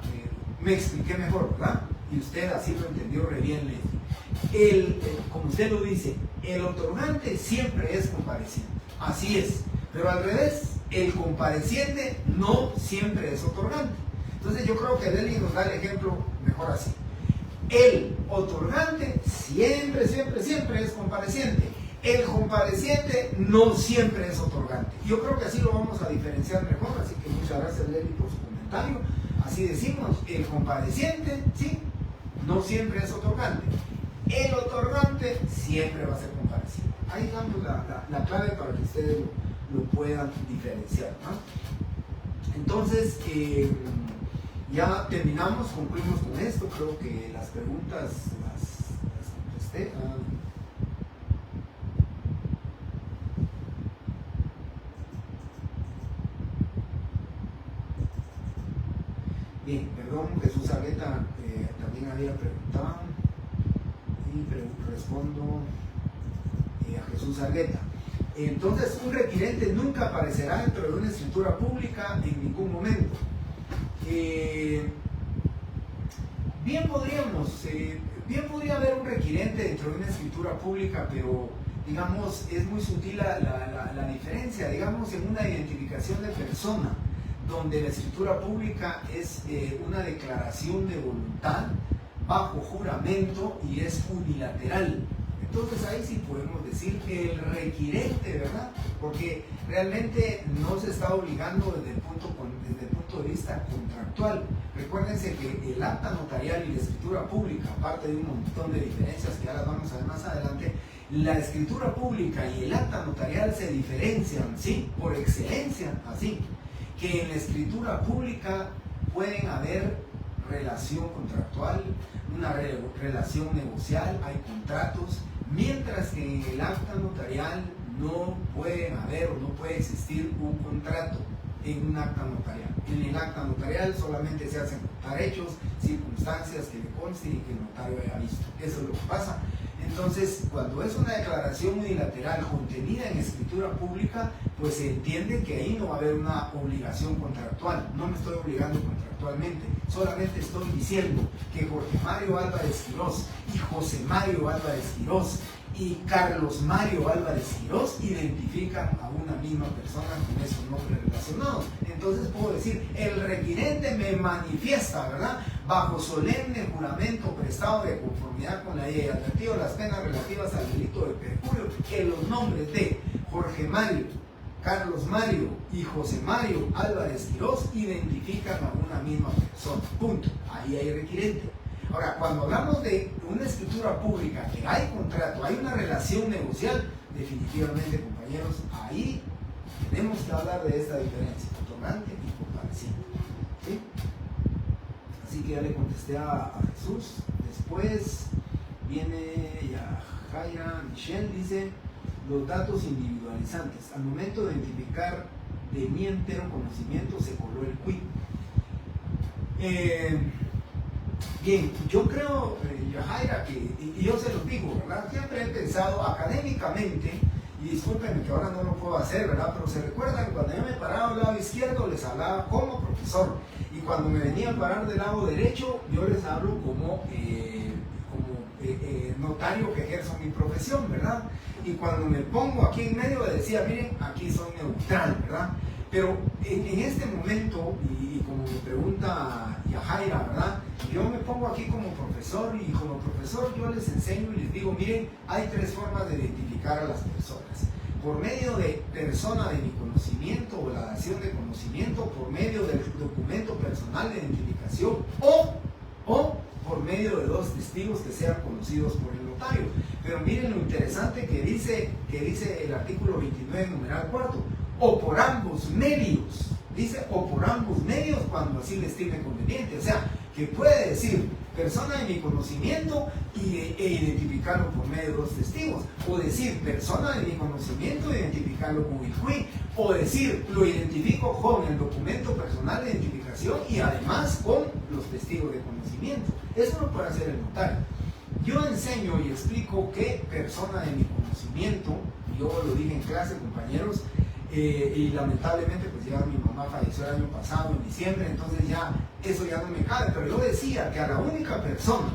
me expliqué mejor, ¿verdad? Y usted así lo entendió re bien, Leslie. Como usted lo dice, el otorgante siempre es compareciente, así es, pero al revés, el compareciente no siempre es otorgante. Entonces yo creo que Leslie nos da el ejemplo mejor así. El otorgante siempre es compareciente. El compareciente no siempre es otorgante. Yo creo que así lo vamos a diferenciar mejor, así que muchas gracias, Leslie, por su comentario. Así decimos, el compareciente, sí, no siempre es otorgante. El otorgante siempre va a ser compareciente. Ahí damos la clave para que ustedes lo puedan diferenciar, ¿no? Entonces, ya terminamos, concluimos con esto. Creo que las preguntas las contesté. Bien, perdón, Jesús Argueta también había preguntado y respondo a Jesús Argueta. Entonces, un requirente nunca aparecerá dentro de una escritura pública en ningún momento. Bien podría haber un requirente dentro de una escritura pública, pero digamos es muy sutil la diferencia. Digamos, en una identificación de persona, donde la escritura pública es una declaración de voluntad bajo juramento y es unilateral. Entonces ahí sí podemos decir que el requirente, ¿verdad? Porque realmente no se está obligando desde el punto de vista contractual. Recuérdense que el acta notarial y la escritura pública, aparte de un montón de diferencias que ahora vamos a ver más adelante, la escritura pública y el acta notarial se diferencian, ¿sí? Por excelencia, así, que en la escritura pública pueden haber relación contractual, una relación negocial, hay contratos, mientras que en el acta notarial no pueden haber o no puede existir un contrato en un acta notarial. En el acta notarial solamente se hacen notar hechos, circunstancias que le consten y que el notario haya visto. Eso es lo que pasa. Entonces, cuando es una declaración unilateral contenida en escritura pública, pues se entiende que ahí no va a haber una obligación contractual. No me estoy obligando contractualmente, solamente estoy diciendo que Jorge Mario Álvarez Quirós y José Mario Álvarez Quirós y Carlos Mario Álvarez Quirós identifican a una misma persona con esos nombres relacionados. Entonces puedo decir, el requirente me manifiesta, ¿verdad?, bajo solemne juramento prestado de conformidad con la ley, advertido las penas relativas al delito de perjurio, que los nombres de Jorge Mario, Carlos Mario y José Mario Álvarez Quirós identifican a una misma persona. Punto. Ahí hay requirente. Ahora, cuando hablamos de una escritura pública, que hay contrato, hay una relación negocial, definitivamente, compañeros, ahí tenemos que hablar de esta diferencia, otorgante y compareciente. ¿Sí? Así que ya le contesté a Jesús. Después viene Jaira Michelle, dice, los datos individualizantes. Al momento de identificar de mi entero conocimiento se coló el quid. Bien, yo creo, Yajaira, que, y yo se lo digo, ¿verdad? Siempre he pensado académicamente, y discúlpenme que ahora no lo puedo hacer, ¿verdad? Pero se recuerdan que cuando yo me paraba del lado izquierdo les hablaba como profesor, y cuando me venía a parar del lado derecho yo les hablo como notario que ejerzo mi profesión, ¿verdad? Y cuando me pongo aquí en medio les decía, miren, aquí soy neutral, ¿verdad? Pero en este momento, y como me pregunta Yajaira, ¿verdad? Yo me pongo aquí como profesor y como profesor yo les enseño y les digo, miren, hay tres formas de identificar a las personas. Por medio de persona de mi conocimiento o la dación de conocimiento, por medio del documento personal de identificación o por medio de dos testigos que sean conocidos por el notario. Pero miren lo interesante que dice el artículo 29, numeral 4. O por ambos medios, dice, o por ambos medios cuando así le estime conveniente. O sea, que puede decir persona de mi conocimiento e identificarlo por medio de dos testigos, o decir persona de mi conocimiento e identificarlo con el juez, o decir lo identifico con el documento personal de identificación y además con los testigos de conocimiento. Eso lo puede hacer el notario. Yo enseño y explico que persona de mi conocimiento, yo lo dije en clase, compañeros, y lamentablemente pues ya mi mamá falleció el año pasado en diciembre, entonces ya eso ya no me cabe, pero yo decía que a la única persona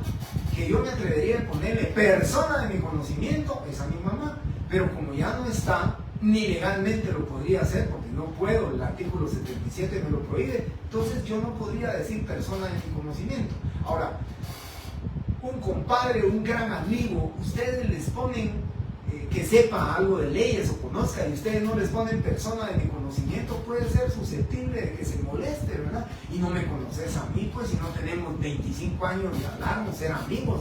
que yo me atrevería a ponerle persona de mi conocimiento es a mi mamá, pero como ya no está, ni legalmente lo podría hacer porque no puedo, el artículo 77 me lo prohíbe, entonces yo no podría decir persona de mi conocimiento. Ahora, un compadre, un gran amigo, ustedes les ponen que sepa algo de leyes o conozca y ustedes no les ponen persona de mi conocimiento, puede ser susceptible de que se moleste, ¿verdad? Y no me conoces a mí, pues si no tenemos 25 años de hablarnos, ser amigos.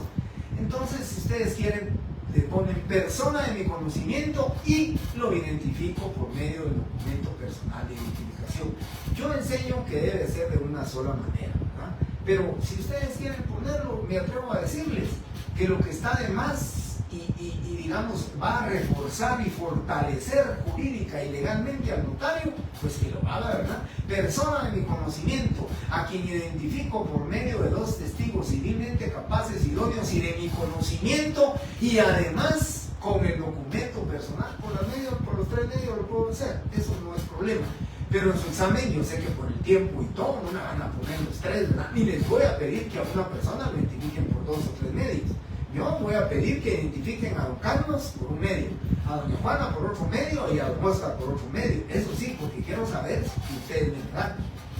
Entonces, si ustedes quieren, le ponen persona de mi conocimiento y lo identifico por medio del documento personal de identificación. Yo enseño que debe ser de una sola manera, ¿verdad? Pero si ustedes quieren ponerlo, me atrevo a decirles que lo que está de más y digamos va a reforzar y fortalecer jurídica y legalmente al notario, pues que lo haga, ¿verdad? Persona de mi conocimiento, a quien identifico por medio de dos testigos civilmente capaces, idóneos y de mi conocimiento, y además con el documento personal, por los tres medios lo puedo hacer, eso no es problema. Pero en su examen yo sé que por el tiempo y todo no me van a poner los tres, ¿verdad? Ni les voy a pedir que a una persona lo identifiquen por dos o tres medios. Yo voy a pedir que identifiquen a don Carlos por un medio, a doña Juana por otro medio y a don Oscar por otro medio. Eso sí, porque quiero saber si ustedes me dan.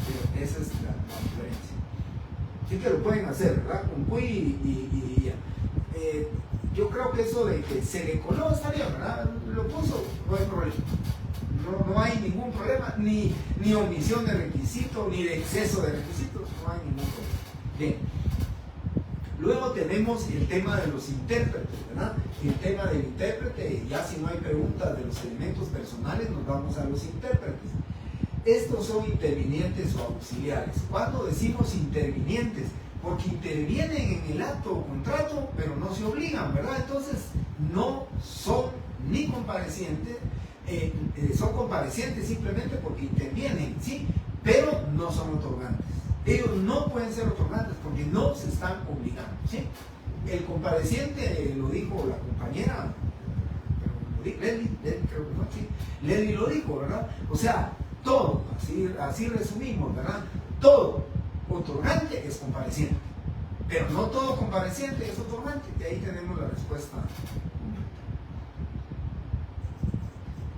Pero esa es la diferencia. Sí que lo pueden hacer, ¿verdad? Con CUI y yo creo que eso de que se le coló está bien, ¿verdad? Lo puso, no hay problema. No hay ningún problema, ni omisión de requisitos, ni de exceso de requisitos, no hay ningún problema. Bien. Luego tenemos el tema de los intérpretes, ¿verdad? El tema del intérprete, ya si no hay preguntas de los elementos personales, nos vamos a los intérpretes. estos son intervinientes o auxiliares. ¿Cuándo decimos intervinientes? Porque intervienen en el acto o contrato, pero no se obligan, ¿verdad? Entonces, no son ni comparecientes, son comparecientes simplemente porque intervienen, ¿sí? Pero no son otorgantes. Ellos no pueden ser otorgantes porque no se están obligando, ¿sí? El compareciente, lo dijo la compañera, Leslie, creo que no, sí. Leslie lo dijo, ¿verdad? O sea, todo, así resumimos, ¿verdad? Todo otorgante es compareciente, pero no todo compareciente es otorgante. Y ahí tenemos la respuesta.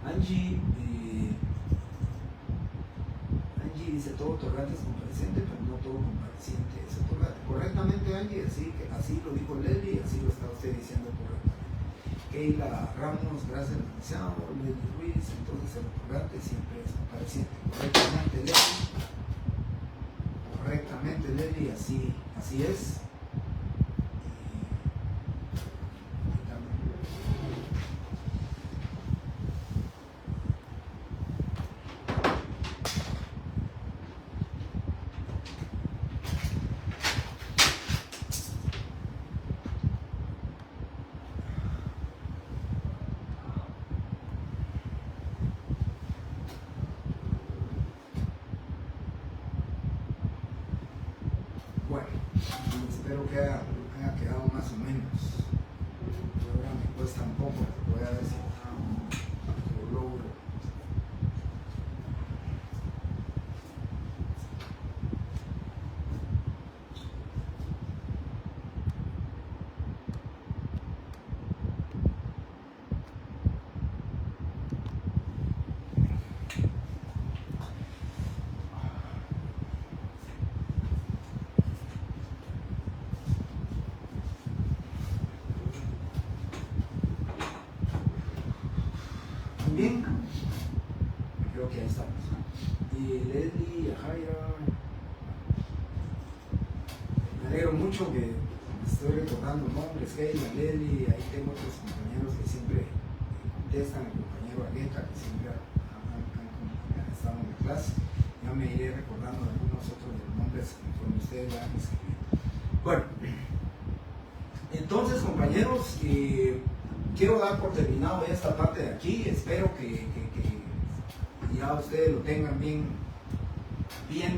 Angie dice todo otorgante es compareciente, pero no todo compareciente es otorgante. Correctamente, Angie, así lo dijo Leslie, así lo está usted diciendo correctamente. Keila Ramos, gracias, licenciado. Leslie Ruiz, entonces el otorgante siempre es compareciente. Correctamente, Leslie, así es. Bueno, espero que haya quedado más o menos. Ahora me cuesta un poco, pero voy a ver si lo logro. Bien, creo que ahí estamos. Leslie, Jaira, me alegro mucho que estoy recordando nombres. Keila, Leslie, ahí tengo otros compañeros que siempre contestan, el compañero Agueta, que siempre han estado en la clase. Ya me iré recordando algunos otros de los nombres conforme ustedes van escribiendo. Bueno, entonces, compañeros, quiero dar por terminado esta parte de aquí. Espero que ya ustedes lo tengan bien,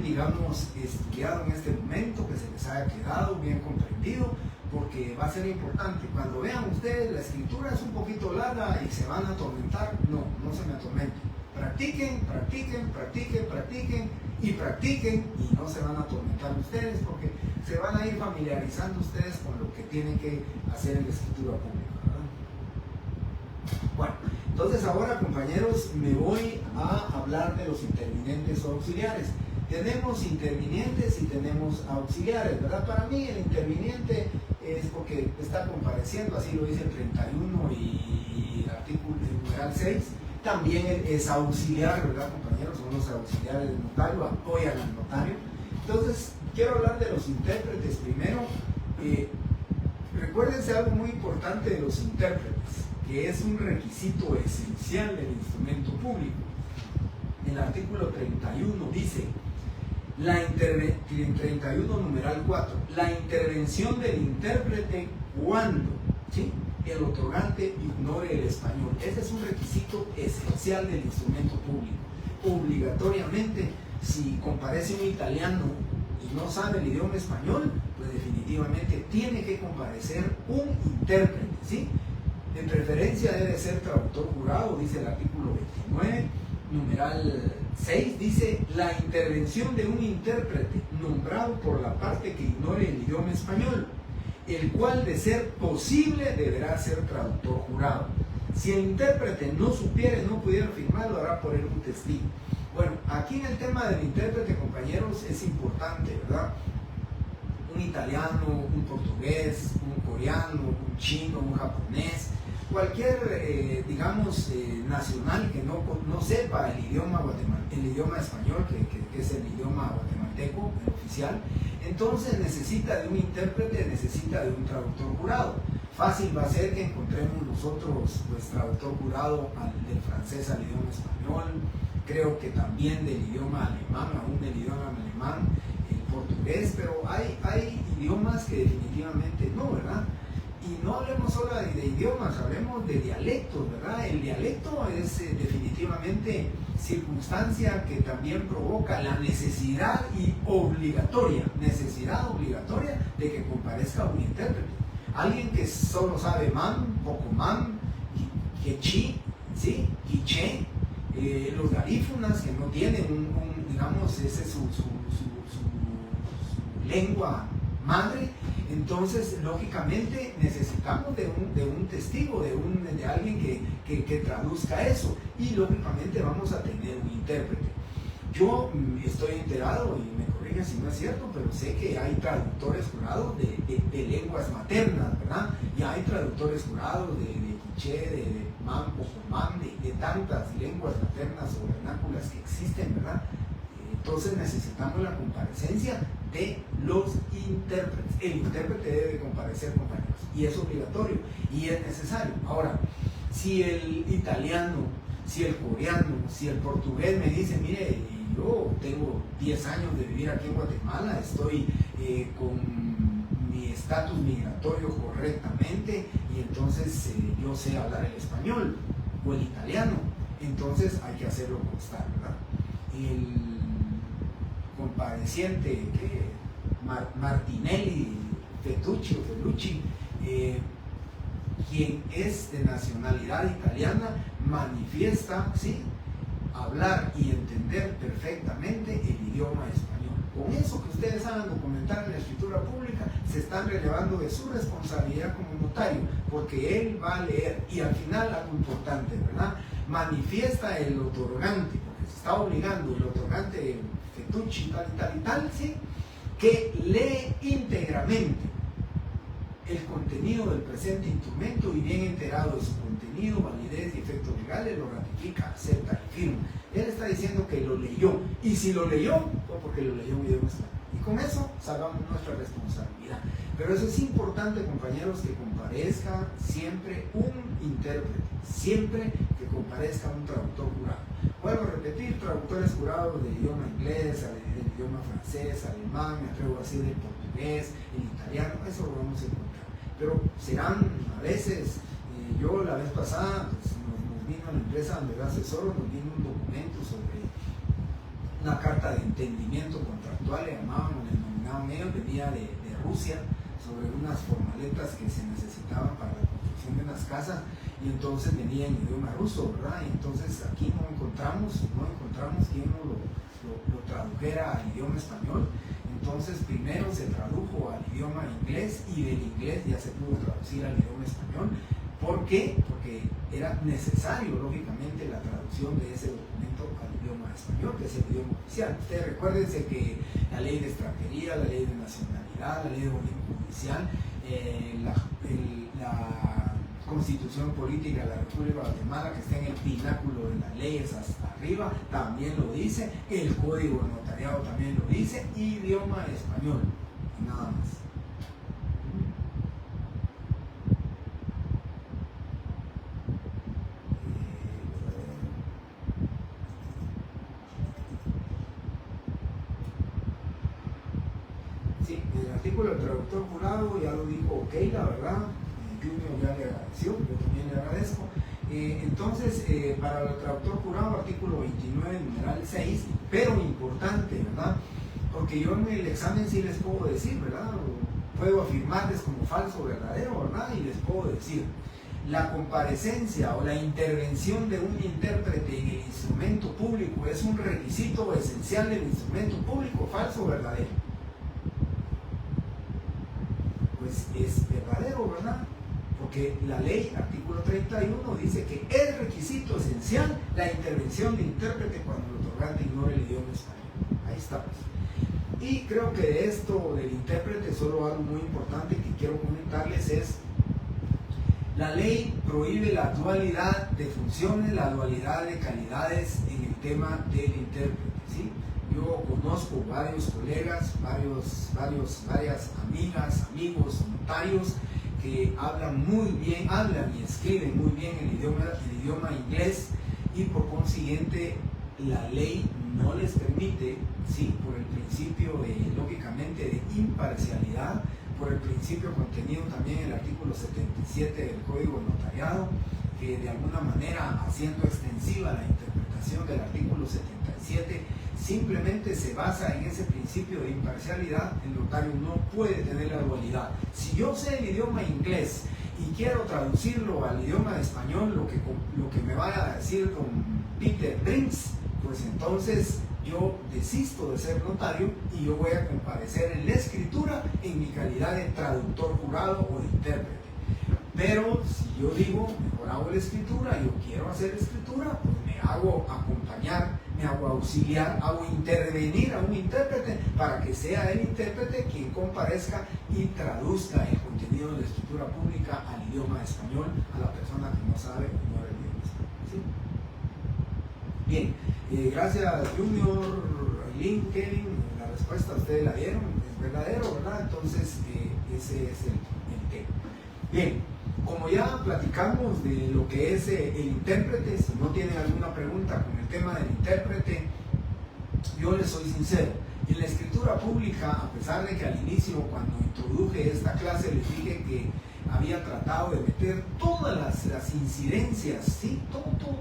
digamos, estudiado en este momento, que se les haya quedado bien comprendido, porque va a ser importante. Cuando vean ustedes la escritura es un poquito larga y se van a atormentar, no se me atormenten. Practiquen y no se van a atormentar ustedes, porque se van a ir familiarizando ustedes con lo que tienen que hacer en la escritura pública, ¿verdad? Bueno, entonces ahora, compañeros, me voy a hablar de los intervinientes o auxiliares. Tenemos intervinientes y tenemos auxiliares, ¿verdad? Para mí el interviniente es porque está compareciendo, así lo dice el 31 y el artículo numeral 6. También es auxiliar, ¿verdad, compañeros? Son los auxiliares del notario, apoyan al notario. Entonces, quiero hablar de los intérpretes primero. Recuérdense algo muy importante de los intérpretes, que es un requisito esencial del instrumento público. El artículo 31 dice, 31 numeral 4, la intervención del intérprete cuando, ¿sí?, el otorgante ignore el español. Ese es un requisito esencial del instrumento público. Obligatoriamente, si comparece un italiano y no sabe el idioma español, pues definitivamente tiene que comparecer un intérprete, ¿sí? De preferencia debe ser traductor jurado, dice el artículo 29, numeral 6, dice la intervención de un intérprete nombrado por la parte que ignore el idioma español, el cual, de ser posible, deberá ser traductor jurado. Si el intérprete no supiera y no pudiera firmar, lo hará por él un testigo. Bueno, aquí en el tema del intérprete, compañeros, es importante, ¿verdad? Un italiano, un portugués, un coreano, un chino, un japonés, cualquier, digamos, nacional que no sepa el idioma español, que es el idioma guatemalteco, el oficial, entonces necesita de un intérprete, necesita de un traductor jurado. Fácil va a ser que encontremos nosotros, pues, traductor jurado del francés al idioma español, creo que también del idioma alemán, aún del idioma alemán, el portugués, pero hay idiomas que definitivamente no, ¿verdad? Y no hablemos solo de idiomas, hablemos de dialectos, ¿verdad? El dialecto es definitivamente circunstancia que también provoca la necesidad obligatoria de que comparezca un intérprete. Alguien que solo sabe man, pocomán, quechí, ¿sí? Quiché, los garífunas que no tienen digamos, ese es su lengua madre. Entonces, lógicamente, necesitamos de un testigo, de alguien que traduzca eso. Y, lógicamente, vamos a tener un intérprete. Yo estoy enterado, y me corrigen si no es cierto, pero sé que hay traductores jurados de lenguas maternas, ¿verdad? Y hay traductores jurados de quiché, de man, pocomán, de tantas lenguas maternas o vernáculas que existen, ¿verdad? Entonces necesitamos la comparecencia de los intérpretes. El intérprete debe comparecer, compañeros, y es obligatorio y es necesario. Ahora, si el italiano, si el coreano, si el portugués me dice, mire, yo tengo 10 años de vivir aquí en Guatemala, estoy con mi estatus migratorio correctamente y entonces yo sé hablar el español o el italiano, entonces hay que hacerlo constar, ¿verdad? El compareciente Martinelli, Fetucci, quien es de nacionalidad italiana, manifiesta, ¿sí?, hablar y entender perfectamente el idioma español. Con eso que ustedes hagan documentar en la escritura pública, se están relevando de su responsabilidad como notario, porque él va a leer y al final algo importante, ¿verdad? Manifiesta el otorgante, porque se está obligando el otorgante Fetucci, tal, ¿sí?, que lee íntegramente el contenido del presente instrumento y bien enterado de su contenido, validez y efectos legales, lo ratifica, acepta y firma. Él está diciendo que lo leyó, y si lo leyó, fue porque lo leyó en idioma español. Y con eso salvamos nuestra responsabilidad. Pero eso es importante, compañeros, que comparezca siempre un intérprete, siempre que comparezca un traductor jurado. Vuelvo a repetir, traductores jurados del idioma inglés, del idioma francés, alemán, me atrevo a decir del portugués, el italiano, eso lo vamos a encontrar. Pero serán a veces, yo la vez pasada, pues, nos vino a la empresa donde yo asesoro, nos vino un documento sobre una carta de entendimiento contractual, le llamábamos el denominado medio, venía de Rusia, sobre unas formaletas que se necesitaban para la construcción de unas casas, y entonces venía en idioma ruso, ¿verdad? Y entonces aquí no encontramos quien nos lo tradujera al idioma español. Entonces primero se tradujo al idioma inglés y del inglés ya se pudo traducir al idioma español. ¿Por qué? Porque era necesario, lógicamente, la traducción de ese documento al idioma español, que es el idioma oficial. Ustedes recuérdense que la ley de extranjería, la ley de nacionalidad, la ley de gobierno judicial, la Constitución Política de la República de Guatemala, que está en el pináculo de las leyes hasta arriba, también lo dice, el Código de Notariado también lo dice, idioma español, y nada más. Sí, el artículo del traductor jurado ya lo dijo OK, la verdad. Junior ya le agradeció, yo también le agradezco. Entonces, para el traductor jurado, artículo 29, numeral 6, pero importante, ¿verdad? Porque yo en el examen sí les puedo decir, ¿verdad? Puedo afirmarles como falso o verdadero, ¿verdad? Y les puedo decir, la comparecencia o la intervención de un intérprete en el instrumento público es un requisito esencial del instrumento público, falso o verdadero. Pues es verdadero, ¿verdad? Porque la ley, artículo 31, dice que es requisito esencial la intervención de intérprete cuando el otorgante ignore el idioma español. Ahí está, pues. Y creo que de esto del intérprete, solo algo muy importante que quiero comentarles es: la ley prohíbe la dualidad de funciones, la dualidad de calidades en el tema del intérprete, ¿sí? Yo conozco varios colegas, varias amigas, amigos, notarios que hablan y escriben muy bien el idioma inglés, y por consiguiente la ley no les permite, sí, por el principio lógicamente de imparcialidad, por el principio contenido también en el artículo 77 del Código Notariado, que de alguna manera, haciendo extensiva la interpretación del artículo 77, simplemente se basa en ese principio de imparcialidad. El notario no puede tener la dualidad. Si yo sé el idioma inglés y quiero traducirlo al idioma español, lo que me vaya a decir don Peter Brinks, pues entonces yo desisto de ser notario y yo voy a comparecer en la escritura en mi calidad de traductor jurado o de intérprete. Pero si yo digo, mejor hago la escritura, yo quiero hacer escritura, pues me hago acompañar, me hago auxiliar, hago intervenir a un intérprete para que sea el intérprete quien comparezca y traduzca el contenido de la escritura pública al idioma español a la persona que no sabe o no el idioma español. ¿Sí? Bien, gracias Junior, Aileen, Kevin, la respuesta ustedes la dieron, es verdadero, ¿verdad? Entonces ese es el tema. Bien, como ya platicamos de lo que es el intérprete, si no tienen alguna pregunta con el tema del intérprete, yo les soy sincero. En la escritura pública, a pesar de que al inicio, cuando introduje esta clase, les dije que había tratado de meter todas las incidencias, ¿sí?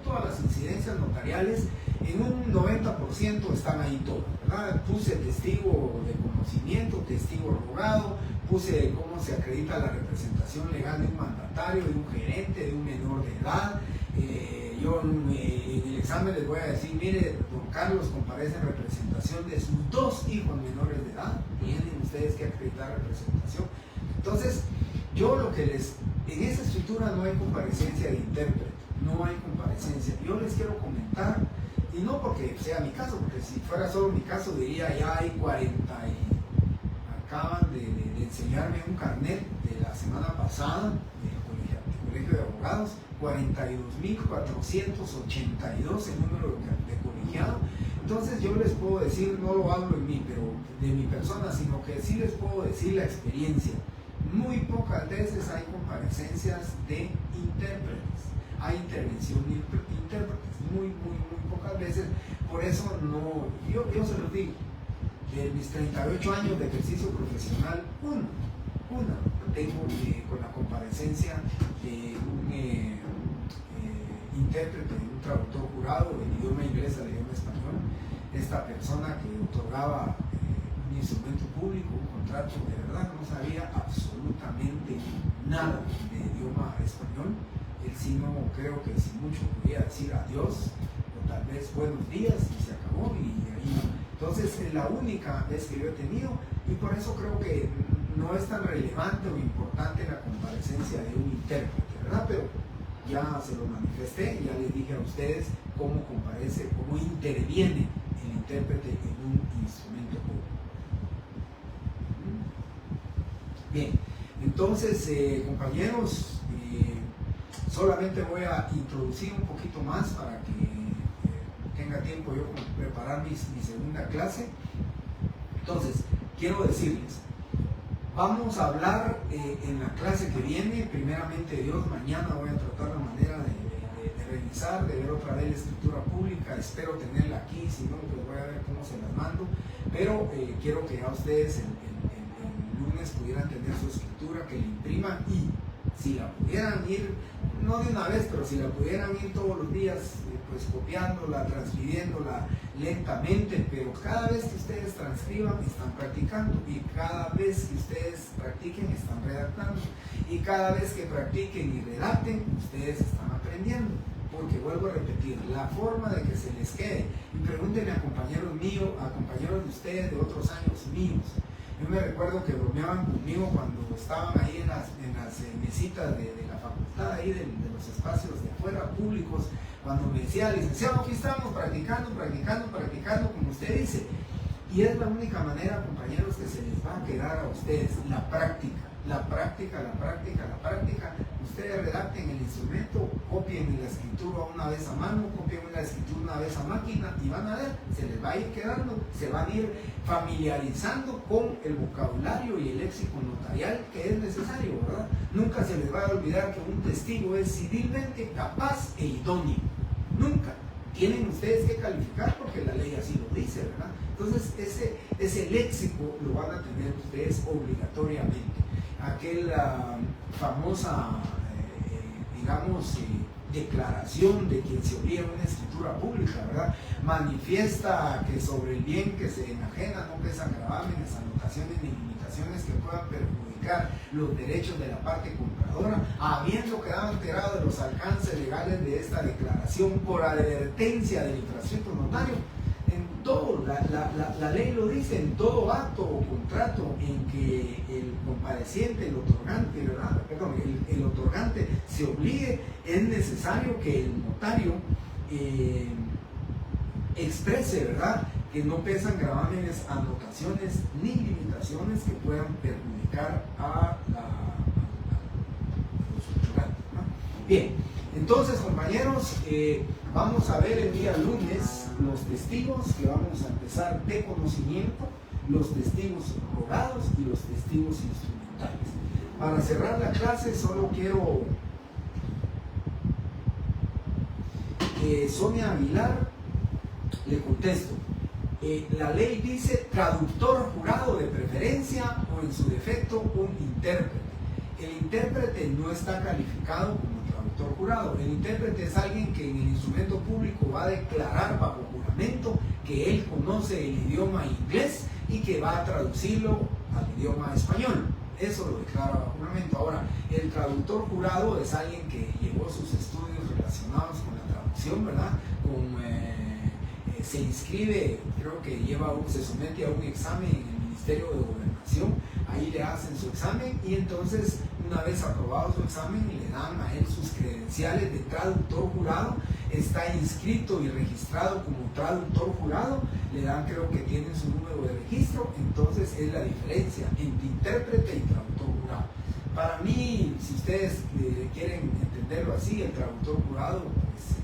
Todas las incidencias notariales, en un 90% están ahí todas, ¿verdad? Puse testigo de conocimiento, testigo rogado, puse cómo se acredita la representación legal de un mandatario, de un gerente, de un menor de edad. Yo en el examen les voy a decir, mire, don Carlos comparece en representación de sus 2 hijos menores de edad, tienen ustedes que acreditar representación. Entonces, yo lo que en esa estructura no hay comparecencia de intérprete, no hay comparecencia. Yo les quiero comentar, y no porque sea mi caso, porque si fuera solo mi caso diría ya hay 40 y acaban de enseñarme un carnet de la semana pasada del Colegio de Abogados, 42.482 el número de colegiado. Entonces yo les puedo decir, no lo hablo en mí, pero de mi persona, sino que sí les puedo decir la experiencia. Muy pocas veces hay comparecencias de intérpretes, hay intervención de intérpretes, muy pocas veces. Por eso no, yo se los digo, de mis 38 años de ejercicio profesional, una tengo con la comparecencia de un intérprete, de un traductor jurado del idioma inglés al idioma español. Esta persona que otorgaba un instrumento público, un contrato, de verdad no sabía absolutamente nada de idioma español. Él sí no, creo que si mucho podía decir adiós o tal vez buenos días y se acabó y ahí. Entonces es la única vez que yo he tenido, y por eso creo que no es tan relevante o importante la comparecencia de un intérprete, ¿verdad? Pero ya se lo manifesté, ya les dije a ustedes cómo comparece, cómo interviene el intérprete en un instrumento público. Bien, entonces compañeros, solamente voy a introducir un poquito más para que tenga tiempo yo preparar mi segunda clase. Entonces, quiero decirles, vamos a hablar en la clase que viene, primeramente Dios, mañana voy a tratar la manera de revisar, de ver otra vez la escritura pública, espero tenerla aquí, si no, pues voy a ver cómo se las mando, pero quiero que ya ustedes el lunes pudieran tener su escritura, que la impriman y si la pudieran ir, no de una vez, pero si la pudieran ir todos los días, pues copiándola, transcribiéndola lentamente, pero cada vez que ustedes transcriban están practicando, y cada vez que ustedes practiquen están redactando, y cada vez que practiquen y redacten ustedes están aprendiendo, porque vuelvo a repetir, la forma de que se les quede, y pregúntenle a compañeros míos, a compañeros de ustedes de otros años míos. Yo me recuerdo que bromeaban conmigo cuando estaban ahí en las mesitas de la facultad, ahí de los espacios de afuera, públicos, cuando me decía, licenciado, aquí estamos practicando, como usted dice. Y es la única manera, compañeros, que se les va a quedar a ustedes, la práctica. Ustedes redacten el instrumento, copien la escritura una vez a mano, copien la escritura una vez a máquina, y van a ver, se les va a ir quedando, se van a ir familiarizando con el vocabulario y el léxico notarial que es necesario, ¿verdad? Nunca se les va a olvidar que un testigo es civilmente capaz e idóneo. Nunca. tienen ustedes que calificar porque la ley así lo dice, ¿verdad? Entonces ese léxico lo van a tener ustedes obligatoriamente. Aquella famosa, digamos, declaración de quien se obliga a una escritura pública, ¿verdad? Manifiesta que sobre el bien que se enajena no pesan gravámenes, anotaciones ni limitaciones que puedan perjudicar los derechos de la parte compradora, habiendo quedado enterado de los alcances legales de esta declaración por advertencia del infractor notario. En todo, la ley lo dice, en todo acto o contrato en que el compareciente, el otorgante, ¿verdad? Perdón, el otorgante se obligue, es necesario que el notario exprese, ¿verdad?, que no pesan gravámenes, anotaciones ni limitaciones que puedan perjudicar a los otorgantes, ¿no? Bien, entonces, compañeros, vamos a ver el día lunes los testigos, que vamos a empezar de conocimiento, los testigos rogados y los testigos instrumentales. Para cerrar la clase, solo quiero Sonia Aguilar, le contesto. La ley dice traductor jurado de preferencia o en su defecto un intérprete. El intérprete no está calificado como traductor jurado. El intérprete es alguien que en el instrumento público va a declarar bajo juramento que él conoce el idioma inglés y que va a traducirlo al idioma español. Eso lo declara bajo juramento. Ahora, el traductor jurado es alguien que llevó sus estudios relacionados con la traducción, ¿verdad? Se inscribe, creo que se somete a un examen en el Ministerio de Gobernación, ahí le hacen su examen y entonces, una vez aprobado su examen, le dan a él sus credenciales de traductor jurado, está inscrito y registrado como traductor jurado, le dan, creo que tienen su número de registro, entonces es la diferencia entre intérprete y traductor jurado. Para mí, si ustedes quieren entenderlo así, el traductor jurado pues,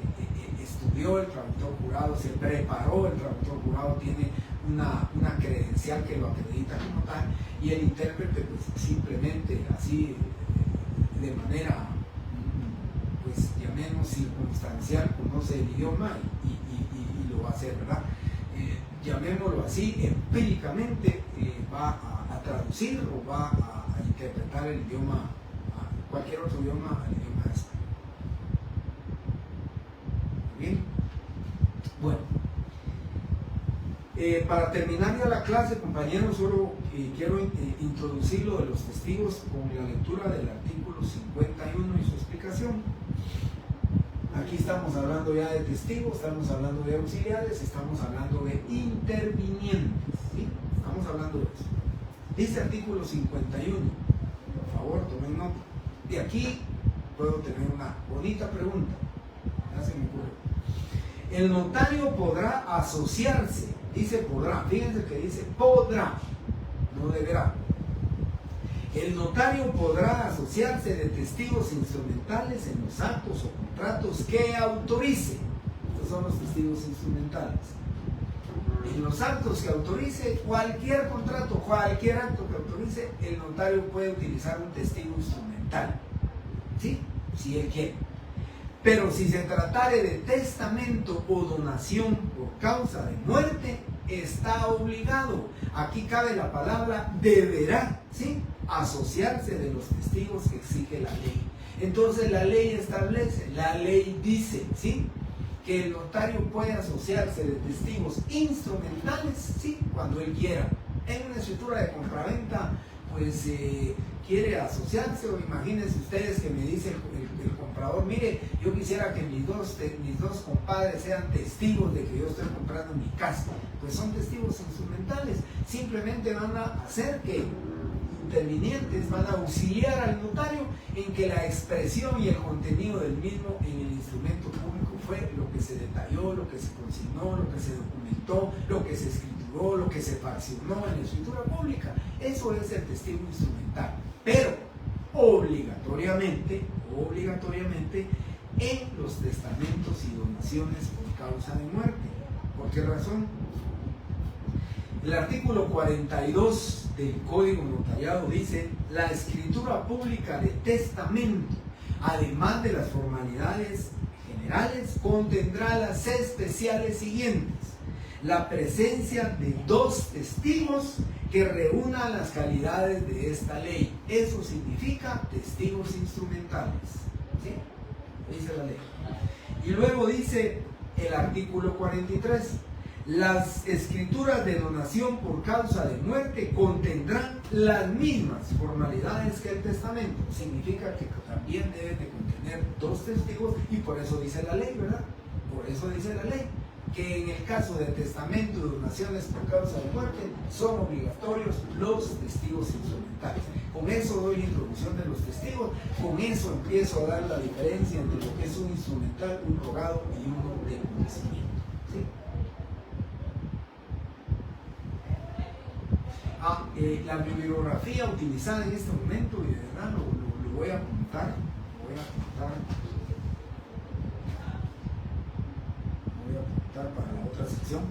estudió, el traductor jurado se preparó, el traductor jurado tiene una credencial que lo acredita como tal, y el intérprete pues simplemente así de manera pues llamemos circunstancial conoce el idioma y lo va a hacer, ¿verdad? Llamémoslo así, empíricamente va a traducir o va a interpretar el idioma, cualquier otro idioma al idioma español. Bien, bueno, para terminar ya la clase, compañeros, solo quiero introducir lo de los testigos con la lectura del artículo 51 y su explicación. Aquí estamos hablando ya de testigos, estamos hablando de auxiliares, estamos hablando de intervinientes, ¿sí? Estamos hablando de eso. Dice artículo 51, por favor, tomen nota. De aquí puedo tener una bonita pregunta, ya se me ocurre. El notario podrá asociarse, dice podrá, fíjense que dice podrá, no deberá. El notario podrá asociarse de testigos instrumentales en los actos o contratos que autorice. Estos son los testigos instrumentales. En los actos que autorice, cualquier contrato, cualquier acto que autorice, el notario puede utilizar un testigo instrumental, ¿sí? Si él quiere. Pero si se tratare de testamento o donación por causa de muerte, está obligado. Aquí cabe la palabra deberá, ¿sí?, asociarse de los testigos que exige la ley. Entonces la ley establece, la ley dice, ¿sí?, que el notario puede asociarse de testigos instrumentales, ¿sí?, cuando él quiera. En una escritura de compraventa, pues quiere asociarse, o imagínense ustedes que me dice el comprador, mire, yo quisiera que mis dos compadres sean testigos de que yo estoy comprando mi casa. Pues son testigos instrumentales, simplemente van a hacer que intervinientes van a auxiliar al notario en que la expresión y el contenido del mismo en el instrumento público fue lo que se detalló, lo que se consignó, lo que se documentó, lo que se escrituró, lo que se fraccionó en la escritura pública. Eso es el testigo instrumental, pero obligatoriamente en los testamentos y donaciones por causa de muerte. ¿Por qué razón? El artículo 42 del Código Notariado dice: la escritura pública de testamento, además de las formalidades generales, contendrá las especiales siguientes: la presencia de 2 testigos que reúnan las calidades de esta ley. Eso significa testigos instrumentales. ¿Sí? Dice la ley. Y luego dice el artículo 43: las escrituras de donación por causa de muerte contendrán las mismas formalidades que el testamento. Significa que también deben de contener 2 testigos, y por eso dice la ley, ¿verdad? Por eso dice la ley que en el caso de testamento y donaciones por causa de muerte son obligatorios los testigos instrumentales. Con eso doy la introducción de los testigos, con eso empiezo a dar la diferencia entre lo que es un instrumental, un rogado y uno de conocimiento. ¿Sí? La bibliografía utilizada en este momento, y de verdad lo voy a apuntar, para la otra sección.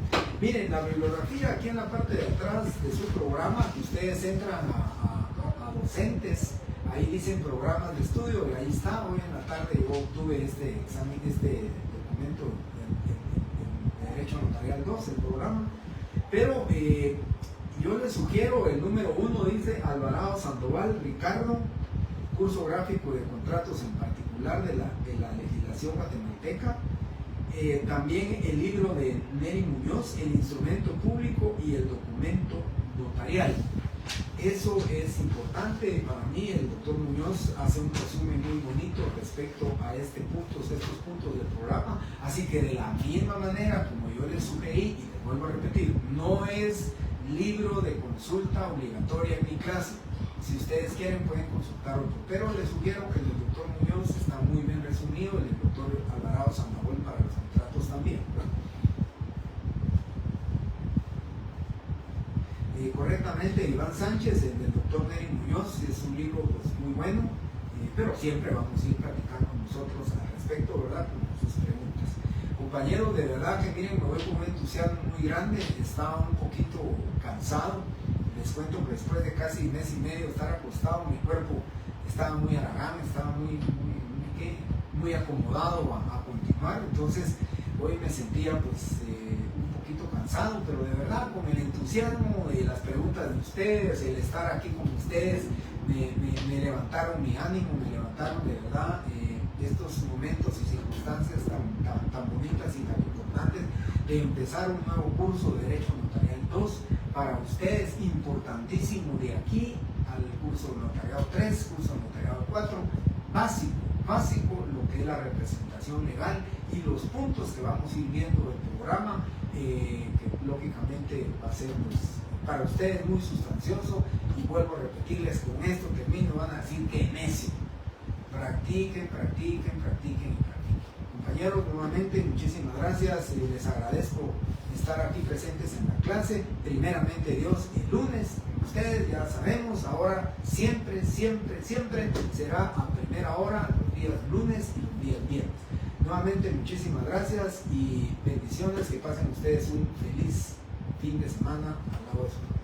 Miren, la bibliografía aquí en la parte de atrás de su programa, que ustedes entran a docentes, ahí dicen programas de estudio, y ahí está. Hoy en la tarde yo obtuve este examen, este documento de Derecho Notarial 2, el programa, pero yo les sugiero el número 1, dice Alvarado Sandoval Ricardo, curso gráfico de contratos en particular de la legislación guatemalteca. También el libro de Neri Muñoz, el instrumento público y el documento notarial. Eso es importante para mí. El doctor Muñoz hace un resumen muy bonito respecto a estos puntos del programa. Así que de la misma manera como yo les sugerí, y les vuelvo a repetir, no es libro de consulta obligatoria en mi clase. Si ustedes quieren pueden consultar otro, pero les sugiero que el del doctor Muñoz está muy bien resumido, el del doctor Alvarado Sandoval para los contratos también, ¿verdad? Correctamente, Iván Sánchez, el del doctor Neri Muñoz, es un libro pues, muy bueno, pero siempre vamos a ir platicando nosotros al respecto, ¿verdad? Con sus preguntas. Compañeros, de verdad que miren, me voy con un entusiasmo muy grande, estaba un poquito cansado. Les cuento que después de casi mes y medio estar acostado, mi cuerpo estaba muy haragán, estaba muy acomodado a continuar. Entonces hoy me sentía pues un poquito cansado, pero de verdad con el entusiasmo de las preguntas de ustedes, el estar aquí con ustedes, me levantaron mi ánimo, me levantaron de verdad estos momentos y circunstancias tan bonitas y tan importantes de empezar un nuevo curso de Derecho Notarial 2 para ustedes, importantísimo, de aquí al curso de Notariado 3, curso de Notariado 4, básico lo que es la representación legal y los puntos que vamos a ir viendo del programa, que lógicamente va a ser pues, para ustedes muy sustancioso. Y vuelvo a repetirles, con esto termino, van a decir que necio. Practiquen. Compañeros, nuevamente muchísimas gracias, les agradezco estar aquí presentes en la clase. Primeramente Dios, el lunes, ustedes ya sabemos, ahora siempre será a primera hora, los días lunes y los días viernes. Nuevamente muchísimas gracias y bendiciones, que pasen ustedes un feliz fin de semana al lado de su familia.